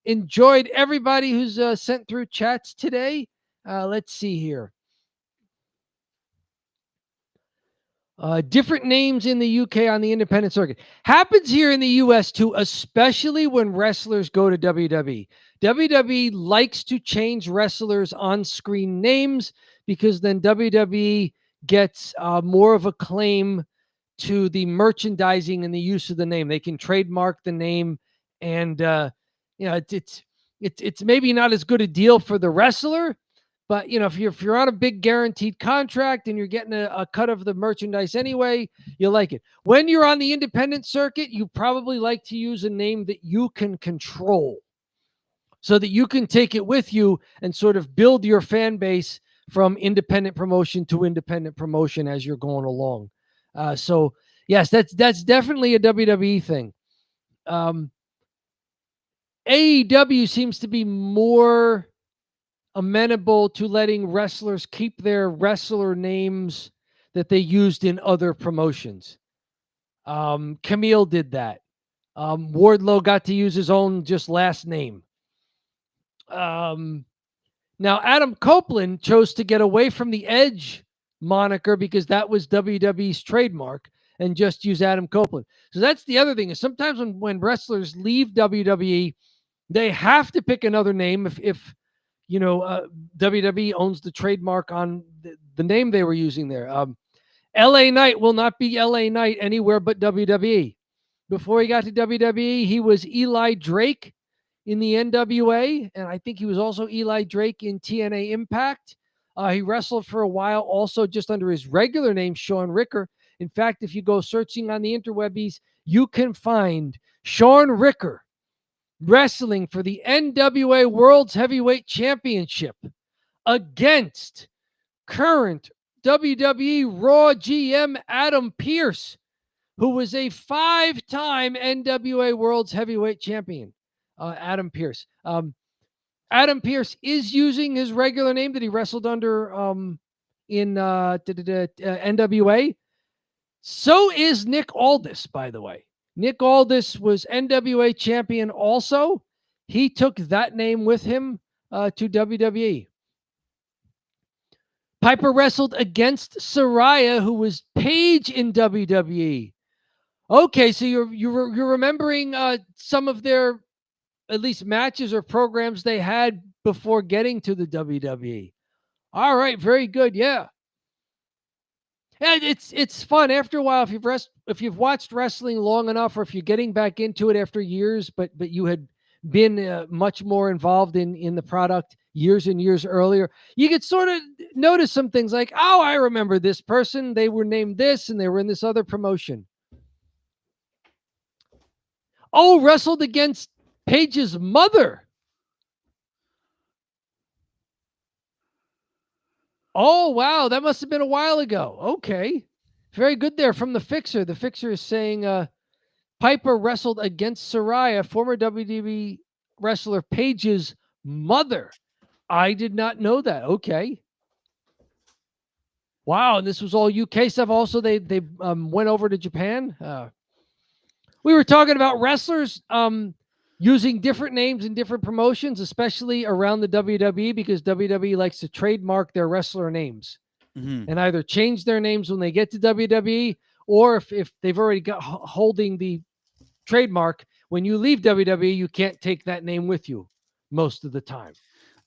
Enjoyed everybody who's sent through chats today. Let's see here. Different names in the UK on the independent circuit. Happens here in the US too, especially when wrestlers go to WWE. WWE likes to change wrestlers' on-screen names because then WWE gets more of a claim to the merchandising and the use of the name. They can trademark the name, and it's maybe not as good a deal for the wrestler. But if you're on a big guaranteed contract and you're getting a cut of the merchandise anyway, you like it. When you're on the independent circuit, you probably like to use a name that you can control so that you can take it with you and sort of build your fan base from independent promotion to independent promotion as you're going along. So yes, that's definitely a WWE thing. AEW seems to be more amenable to letting wrestlers keep their wrestler names that they used in other promotions. Camille did that. Wardlow got to use his own just last name. Now, Adam Copeland chose to get away from the Edge moniker because that was WWE's trademark and just use Adam Copeland. So that's the other thing is sometimes when wrestlers leave WWE, they have to pick another name if WWE owns the trademark on the name they were using there. LA Knight will not be LA Knight anywhere but WWE. Before he got to WWE, he was Eli Drake in the NWA, and I think he was also Eli Drake in TNA Impact. He wrestled for a while also just under his regular name, Sean Ricker. In fact, if you go searching on the interwebbies, you can find Sean Ricker wrestling for the NWA World's Heavyweight Championship against current WWE Raw GM Adam Pearce, who was a 5-time NWA World's Heavyweight Champion. Adam Pearce. Adam Pearce is using his regular name that he wrestled under in NWA. So is Nick Aldis, by the way. Nick Aldis was NWA champion also. He took that name with him to WWE. Piper wrestled against Saraya, who was Paige in WWE. Okay, so you're remembering some of their at least matches or programs they had before getting to the WWE. All right, very good. Yeah. And it's fun after a while if you've watched wrestling long enough, or if you're getting back into it after years, but you had been much more involved in the product years and years earlier, you could sort of notice some things like, oh, I remember this person. They were named this and they were in this other promotion. Oh, wrestled against Paige's mother. Oh, wow. That must have been a while ago. Okay. Very good there from the Fixer. The Fixer is saying Piper wrestled against Saraya, former WWE wrestler Paige's mother. I did not know that. Okay. Wow. And this was all UK stuff. Also, they went over to Japan. We were talking about wrestlers using different names in different promotions, especially around the WWE, because WWE likes to trademark their wrestler names and either change their names when they get to WWE, or if they've already got holding the trademark, when you leave WWE, you can't take that name with you most of the time.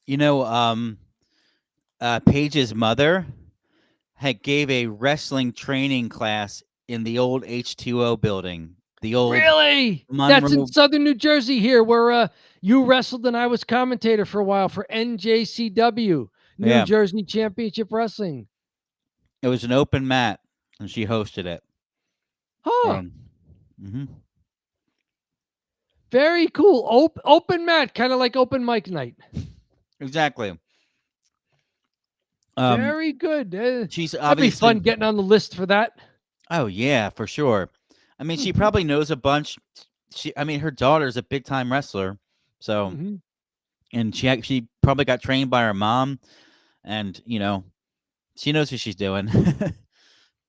You know, Paige's mother gave a wrestling training class in the old H2O building. The old Really? That's in Southern New Jersey here, where you wrestled and I was commentator for a while for NJCW, New Jersey Championship Wrestling. It was an open mat, and she hosted it. Huh. Very cool. Open mat, kind of like open mic night. Exactly. Very good. She's That'd obviously be fun getting on the list for that. Oh yeah, for sure. I mean, she probably knows a bunch. Her daughter's a big time wrestler, so and she probably got trained by her mom, and she knows what she's doing.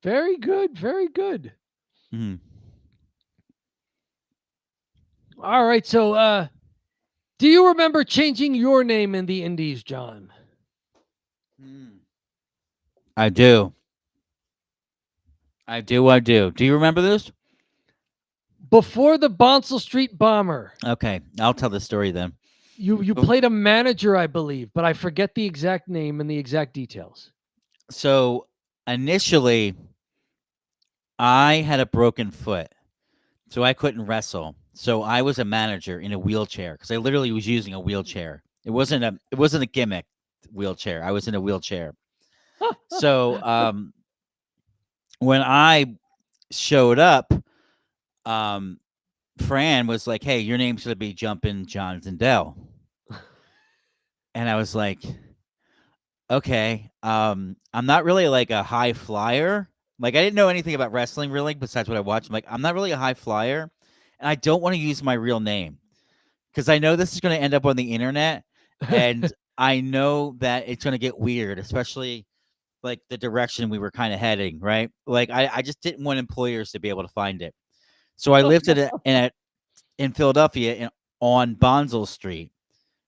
Very good. Very good. All right. So, do you remember changing your name in the Indies, John? I do. Do you remember this? Before the Bonsall Street Bomber. Okay, I'll tell the story then. You played a manager, I believe, but I forget the exact name and the exact details. So initially, I had a broken foot, so I couldn't wrestle. So I was a manager in a wheelchair because I literally was using a wheelchair. It wasn't a gimmick wheelchair. I was in a wheelchair. So when I showed up, Fran was like, "Hey, your name's gonna be Jumpin' John Zindel," and I was like, "Okay, I'm not really like a high flyer. Like I didn't know anything about wrestling really, besides what I watched. I'm like, I'm not really a high flyer, and I don't want to use my real name because I know this is going to end up on the internet, and I know that it's going to get weird, especially like the direction we were kind of heading, right? Like I just didn't want employers to be able to find it. So I lived in Philadelphia on Bonsall Street.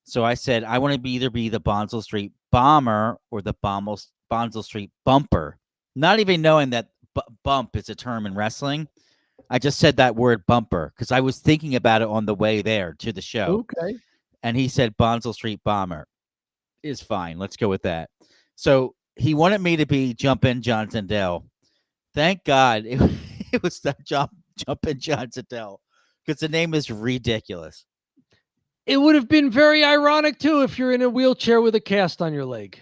So I said, I want to either be the Bonsall Street Bomber or the Bonsall Street Bumper, not even knowing that bump is a term in wrestling. I just said that word bumper because I was thinking about it on the way there to the show. Okay. And he said Bonsall Street Bomber is fine. Let's go with that. So he wanted me to be Jumpin' John Zindel. Thank God it was the Jumpin' John Zindel because the name is ridiculous. It would have been very ironic too if you're in a wheelchair with a cast on your leg.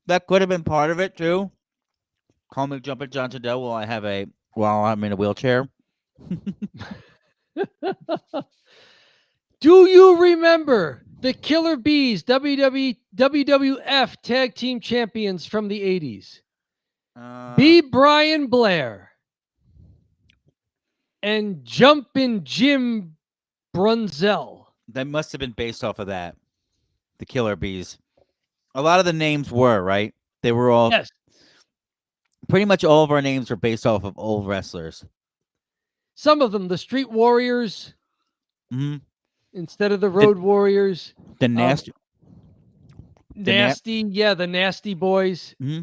That could have been part of it too. Call me Jumpin' John Todeau while I'm in a wheelchair. Do you remember the Killer Bees WWF Tag Team Champions from the 80s? B. Brian Blair and Jumpin' Jim Brunzell. That must have been based off of that. The Killer Bees. A lot of the names were, right? They were all Yes. pretty much all of our names were based off of old wrestlers. Some of them, the Street Warriors Hmm. instead of the Road Warriors. The nasty. Nasty, the Nasty Boys. Hmm.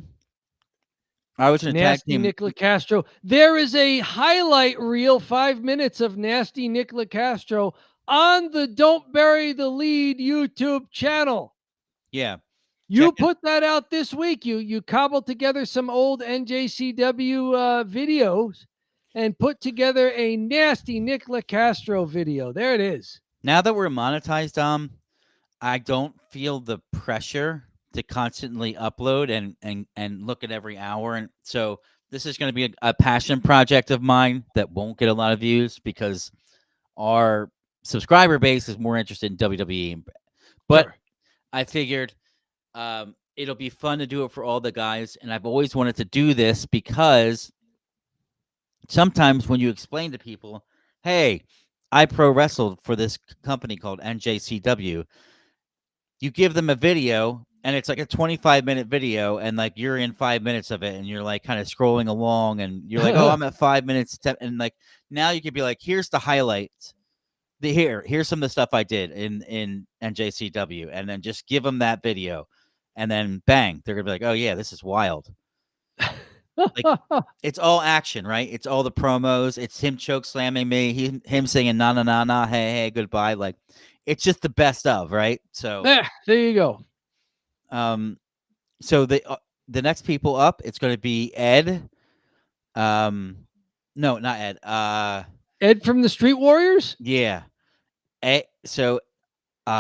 I was in a tag Nasty team. Nick Castro. There is a highlight reel, 5 minutes of Nasty Nick Castro on the Don't Bury the Lead YouTube channel. Yeah. You put that out this week. You cobbled together some old NJCW videos and put together a Nasty Nick Castro video. There it is. Now that we're monetized, I don't feel the pressure to constantly upload and look at every hour. And so this is going to be a passion project of mine that won't get a lot of views because our subscriber base is more interested in WWE. But Sure. I figured it'll be fun to do it for all the guys. And I've always wanted to do this because sometimes when you explain to people, hey, I pro wrestled for this company called NJCW, you give them a video and it's like a 25-minute video and like you're in 5 minutes of it and you're like kind of scrolling along and you're like, oh, I'm at 5 minutes. And like now you could be like, here's the highlights. Here's some of the stuff I did in NJCW, and then just give them that video, and then bang, they're gonna be like, oh yeah, this is wild. Like, it's all action, right? It's all the promos. It's him choke slamming me, him singing na na na na, hey goodbye. Like, it's just the best of, right? So there you go. So the next people up, it's going to be Ed. No, not Ed. Ed from the Street Warriors? Yeah. So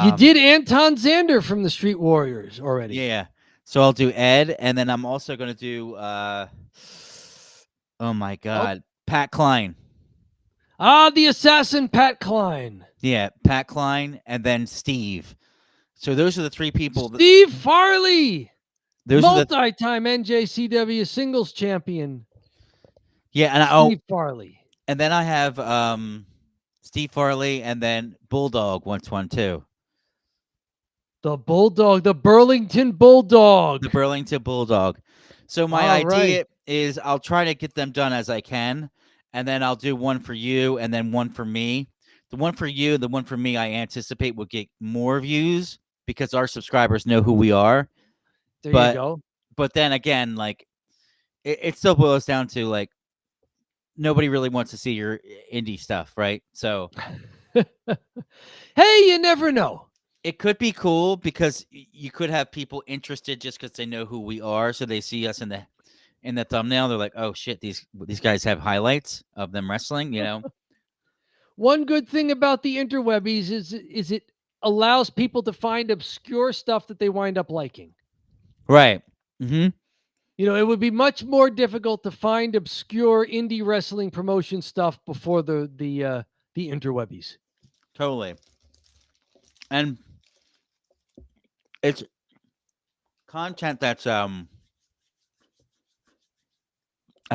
you did Anton Zander from the Street Warriors already. Yeah. So I'll do Ed, and then I'm also going to do oh my God, Pat Klein. The assassin Pat Klein. Yeah, Pat Klein, and then Steve. So those are the three people. Steve Farley. Those multi-time NJCW singles champion. Yeah, and Steve Farley. And then I have Steve Farley, and then Bulldog once won too. The Bulldog, the Burlington Bulldog. The Burlington Bulldog. So my idea is I'll try to get them done as I can, and then I'll do one for you and then one for me. The one for you, the one for me, I anticipate will get more views because our subscribers know who we are. There you go. But then again, like it still boils down to like nobody really wants to see your indie stuff, right? So hey, you never know. It could be cool because you could have people interested just because they know who we are, so they see us in the thumbnail. They're like, "Oh shit, these guys have highlights of them wrestling," you know. One good thing about the interwebbies is it allows people to find obscure stuff that they wind up liking. Right. Mm-hmm. You know, it would be much more difficult to find obscure indie wrestling promotion stuff before the interwebbies. Totally. And it's content that's I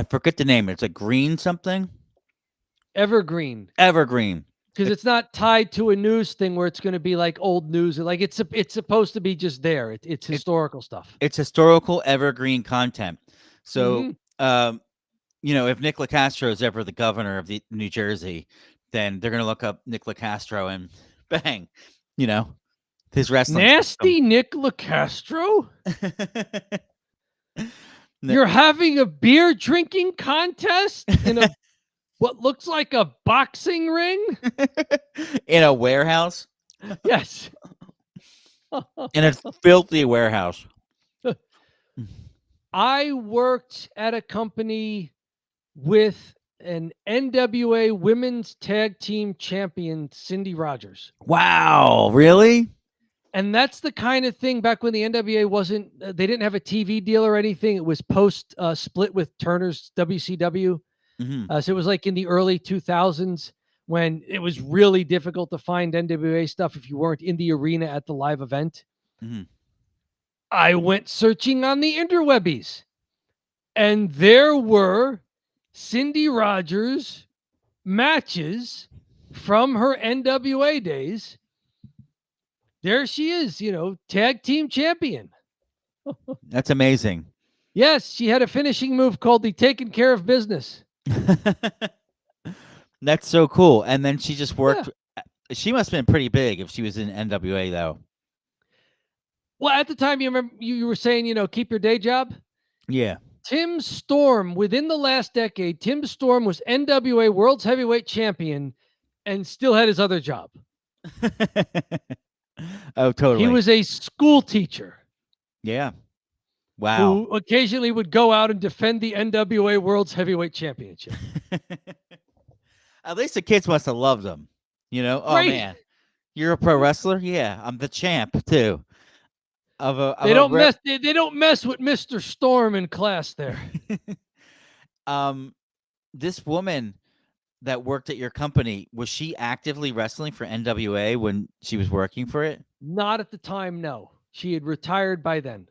forget the name. It's a green something. Evergreen. Because it's not tied to a news thing where it's going to be like old news. Like it's supposed to be just there. It's historical stuff. It's historical evergreen content. So, you know, if Nick Castro is ever the governor of the New Jersey, then they're going to look up Nick Castro and bang, you know, his wrestling. Nasty Nick Castro? You're having a beer drinking contest in a what looks like a boxing ring? In a warehouse? Yes. In a filthy warehouse. I worked at a company with an NWA Women's Tag Team Champion, Cindy Rogers. Wow, really? And that's the kind of thing back when the NWA wasn't, they didn't have a TV deal or anything. It was post split with Turner's WCW. Mm-hmm. So it was like in the early 2000s when it was really difficult to find NWA stuff if you weren't in the arena at the live event. Mm-hmm. I went searching on the interwebbies, and there were Cindy Rogers matches from her NWA days. There she is, tag team champion. That's amazing. Yes, she had a finishing move called the taking care of business. That's so cool. And then she just worked. Yeah. She must have been pretty big if she was in NWA, though. Well, at the time, you remember you were saying, keep your day job. Yeah. Tim Storm, within the last decade, Tim Storm was NWA World's Heavyweight Champion and still had his other job. Oh, totally. He was a school teacher. Yeah. Wow. Who occasionally would go out and defend the NWA World's Heavyweight Championship. At least the kids must have loved him. Oh Right. man, you're a pro wrestler? Yeah, I'm the champ too. They don't mess with Mr. Storm in class there. This woman that worked at your company, was she actively wrestling for NWA when she was working for it? Not at the time, no. She had retired by then.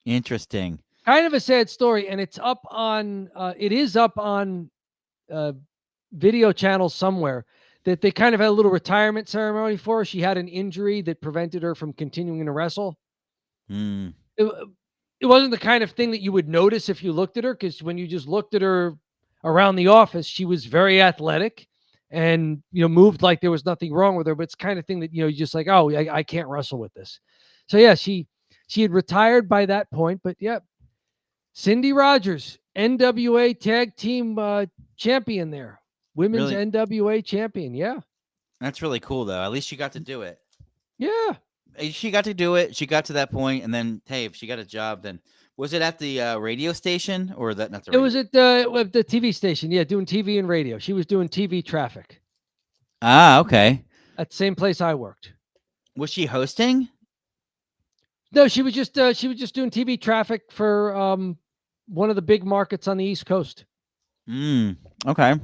Interesting. Kind of a sad story, and it's up on it is up on video channels somewhere that they kind of had a little retirement ceremony for her. She had an injury that prevented her from continuing to wrestle. Mm. It wasn't the kind of thing that you would notice if you looked at her, because when you just looked at her around the office, she was very athletic and moved like there was nothing wrong with her. But it's the kind of thing that you're just like, oh, I can't wrestle with this. So yeah, she had retired by that point. But yeah, Cindy Rogers, NWA Tag Team champion there, women's Really? NWA champion. Yeah, That's really cool, though. At least she got to do it. yeah. She got to do it. She got to that point, and then hey, if she got a job, then was it at the radio station or that not the? It was at the TV station. Yeah, doing TV and radio. She was doing TV traffic. Ah, okay. At the same place I worked. Was she hosting? No, she was just doing TV traffic for one of the big markets on the East Coast. Okay.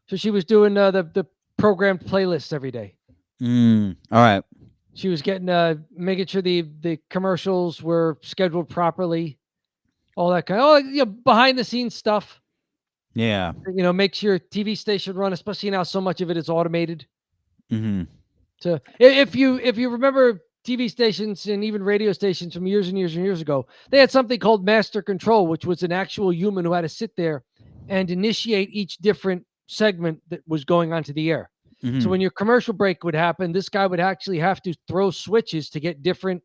So she was doing the programmed playlists every day. All right. She was getting making sure the commercials were scheduled properly, all that behind the scenes stuff. Yeah. Makes your TV station run, especially now so much of it is automated. Mm-hmm. So if you remember TV stations and even radio stations from years and years and years ago, they had something called master control, which was an actual human who had to sit there and initiate each different segment that was going onto the air. Mm-hmm. So when your commercial break would happen, this guy would actually have to throw switches to get different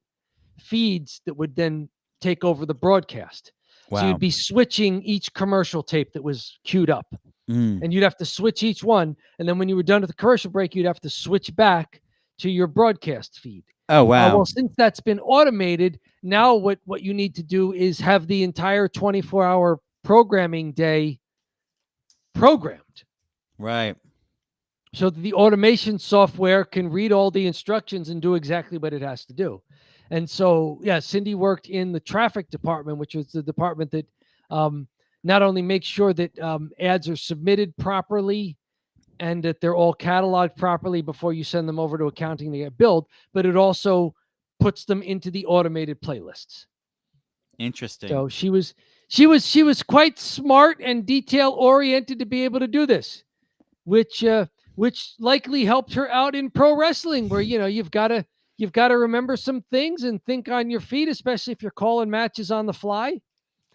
feeds that would then take over the broadcast. Wow. So you'd be switching each commercial tape that was queued up. And you'd have to switch each one. And then when you were done with the commercial break, you'd have to switch back to your broadcast feed. Oh, wow. Well, since that's been automated, now what you need to do is have the entire 24-hour programming day programmed. Right. So that the automation software can read all the instructions and do exactly what it has to do. And so, yeah, Cindy worked in the traffic department, which was the department that not only makes sure that ads are submitted properly and that they're all cataloged properly before you send them over to accounting to get billed, but it also puts them into the automated playlists. Interesting. So she was quite smart and detail oriented to be able to do this, which likely helped her out in pro wrestling, where you've got to remember some things and think on your feet, especially if you're calling matches on the fly.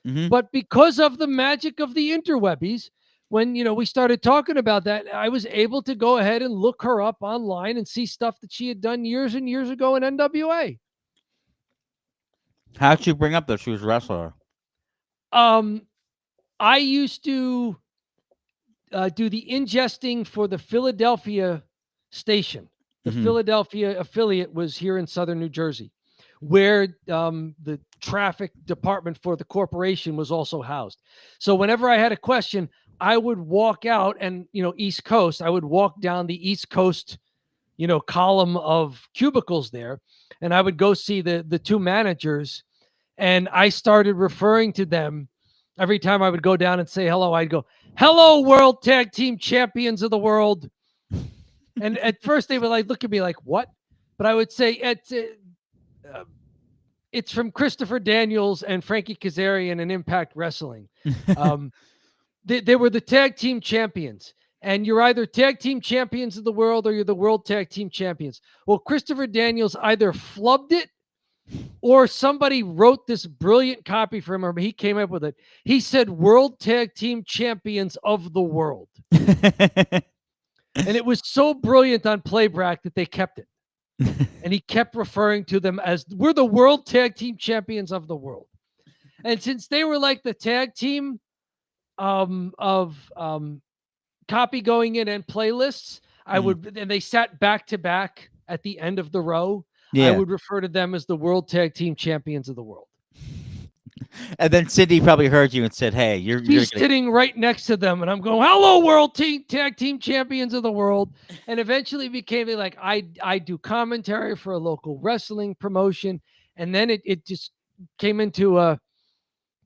Mm-hmm. But because of the magic of the interwebbies, when we started talking about that, I was able to go ahead and look her up online and see stuff that she had done years and years ago in NWA. How'd you bring up that she was a wrestler? I used to do the ingesting for the Philadelphia station. The Philadelphia affiliate was here in Southern New Jersey, where the traffic department for the corporation was also housed. So whenever I had a question, I would walk out and, East Coast, I would walk down the East Coast, column of cubicles there, and I would go see the two managers, and I started referring to them every time I would go down and say hello. I'd go, "Hello, World Tag Team Champions of the World." And at first they would like look at me like, "What?" But I would say it's from Christopher Daniels and Frankie Kazarian and Impact Wrestling. They were the tag team champions, and you're either tag team champions of the world or you're the world tag team champions. Well, Christopher Daniels either flubbed it or somebody wrote this brilliant copy for him, or he came up with it. He said world tag team champions of the world. And it was so brilliant on Playback that they kept it. And he kept referring to them as, we're the world tag team champions of the world. And since they were like the tag team of copy going in and playlists, and they sat back to back at the end of the row. Yeah. I would refer to them as the world tag team champions of the world. And then Cindy probably heard you and said, "Hey, you're sitting right next to them," and I'm going, "Hello, world tag team champions of the world." And eventually became like, I do commentary for a local wrestling promotion, and then it just came into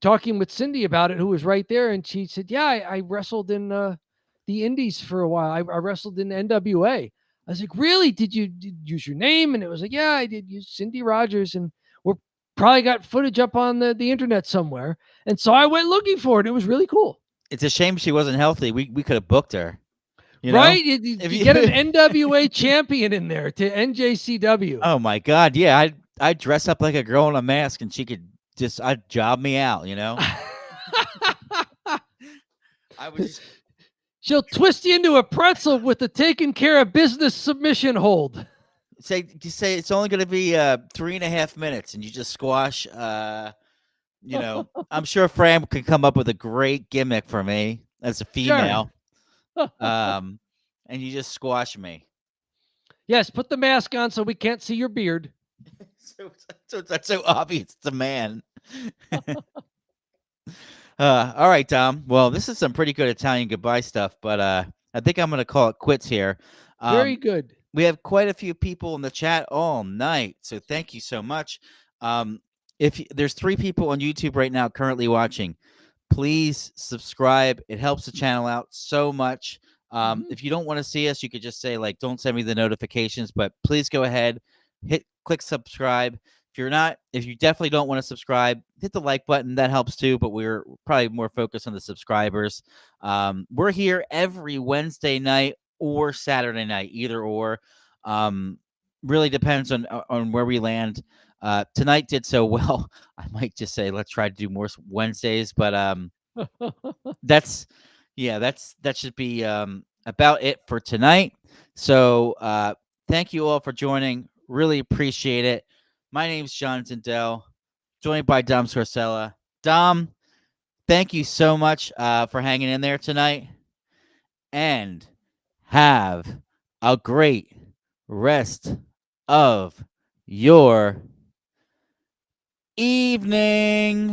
talking with Cindy about it, who was right there, and she said, "Yeah, I wrestled in the Indies for a while. I wrestled in NWA." I was like, "Really? Did you use your name?" And it was like, "Yeah, I did use Cindy Rogers, and we're probably got footage up on the internet somewhere." And so I went looking for it. It was really cool. It's a shame she wasn't healthy. We could have booked her. Right? You get an NWA champion in there to NJCW. Oh my God. Yeah. I'd dress up like a girl in a mask and she could I'd job me out, I was She'll twist you into a pretzel with the taking care of business submission hold. say it's only going to be 3.5 minutes, and you just squash. I'm sure Fran can come up with a great gimmick for me as a female. Sure. And you just squash me. Yes, put the mask on so we can't see your beard. so that's so obvious. It's a man. All right, Dom. Well, this is some pretty good Italian goodbye stuff, but I think I'm going to call it quits here. Very good. We have quite a few people in the chat all night, so thank you so much. If there's 3 people on YouTube right now currently watching, please subscribe. It helps the channel out so much. If you don't want to see us, you could just say, like, don't send me the notifications, but please go ahead, click subscribe. If you definitely don't want to subscribe, hit the like button. That helps too, but we're probably more focused on the subscribers. We're here every Wednesday night or Saturday night, either or. Really depends on where we land. Tonight did so well. I might just say let's try to do more Wednesdays, but that should be about it for tonight. So thank you all for joining. Really appreciate it. My name's John Zindel, joined by Dom Scarcella. Dom, thank you so much for hanging in there tonight, and have a great rest of your evening.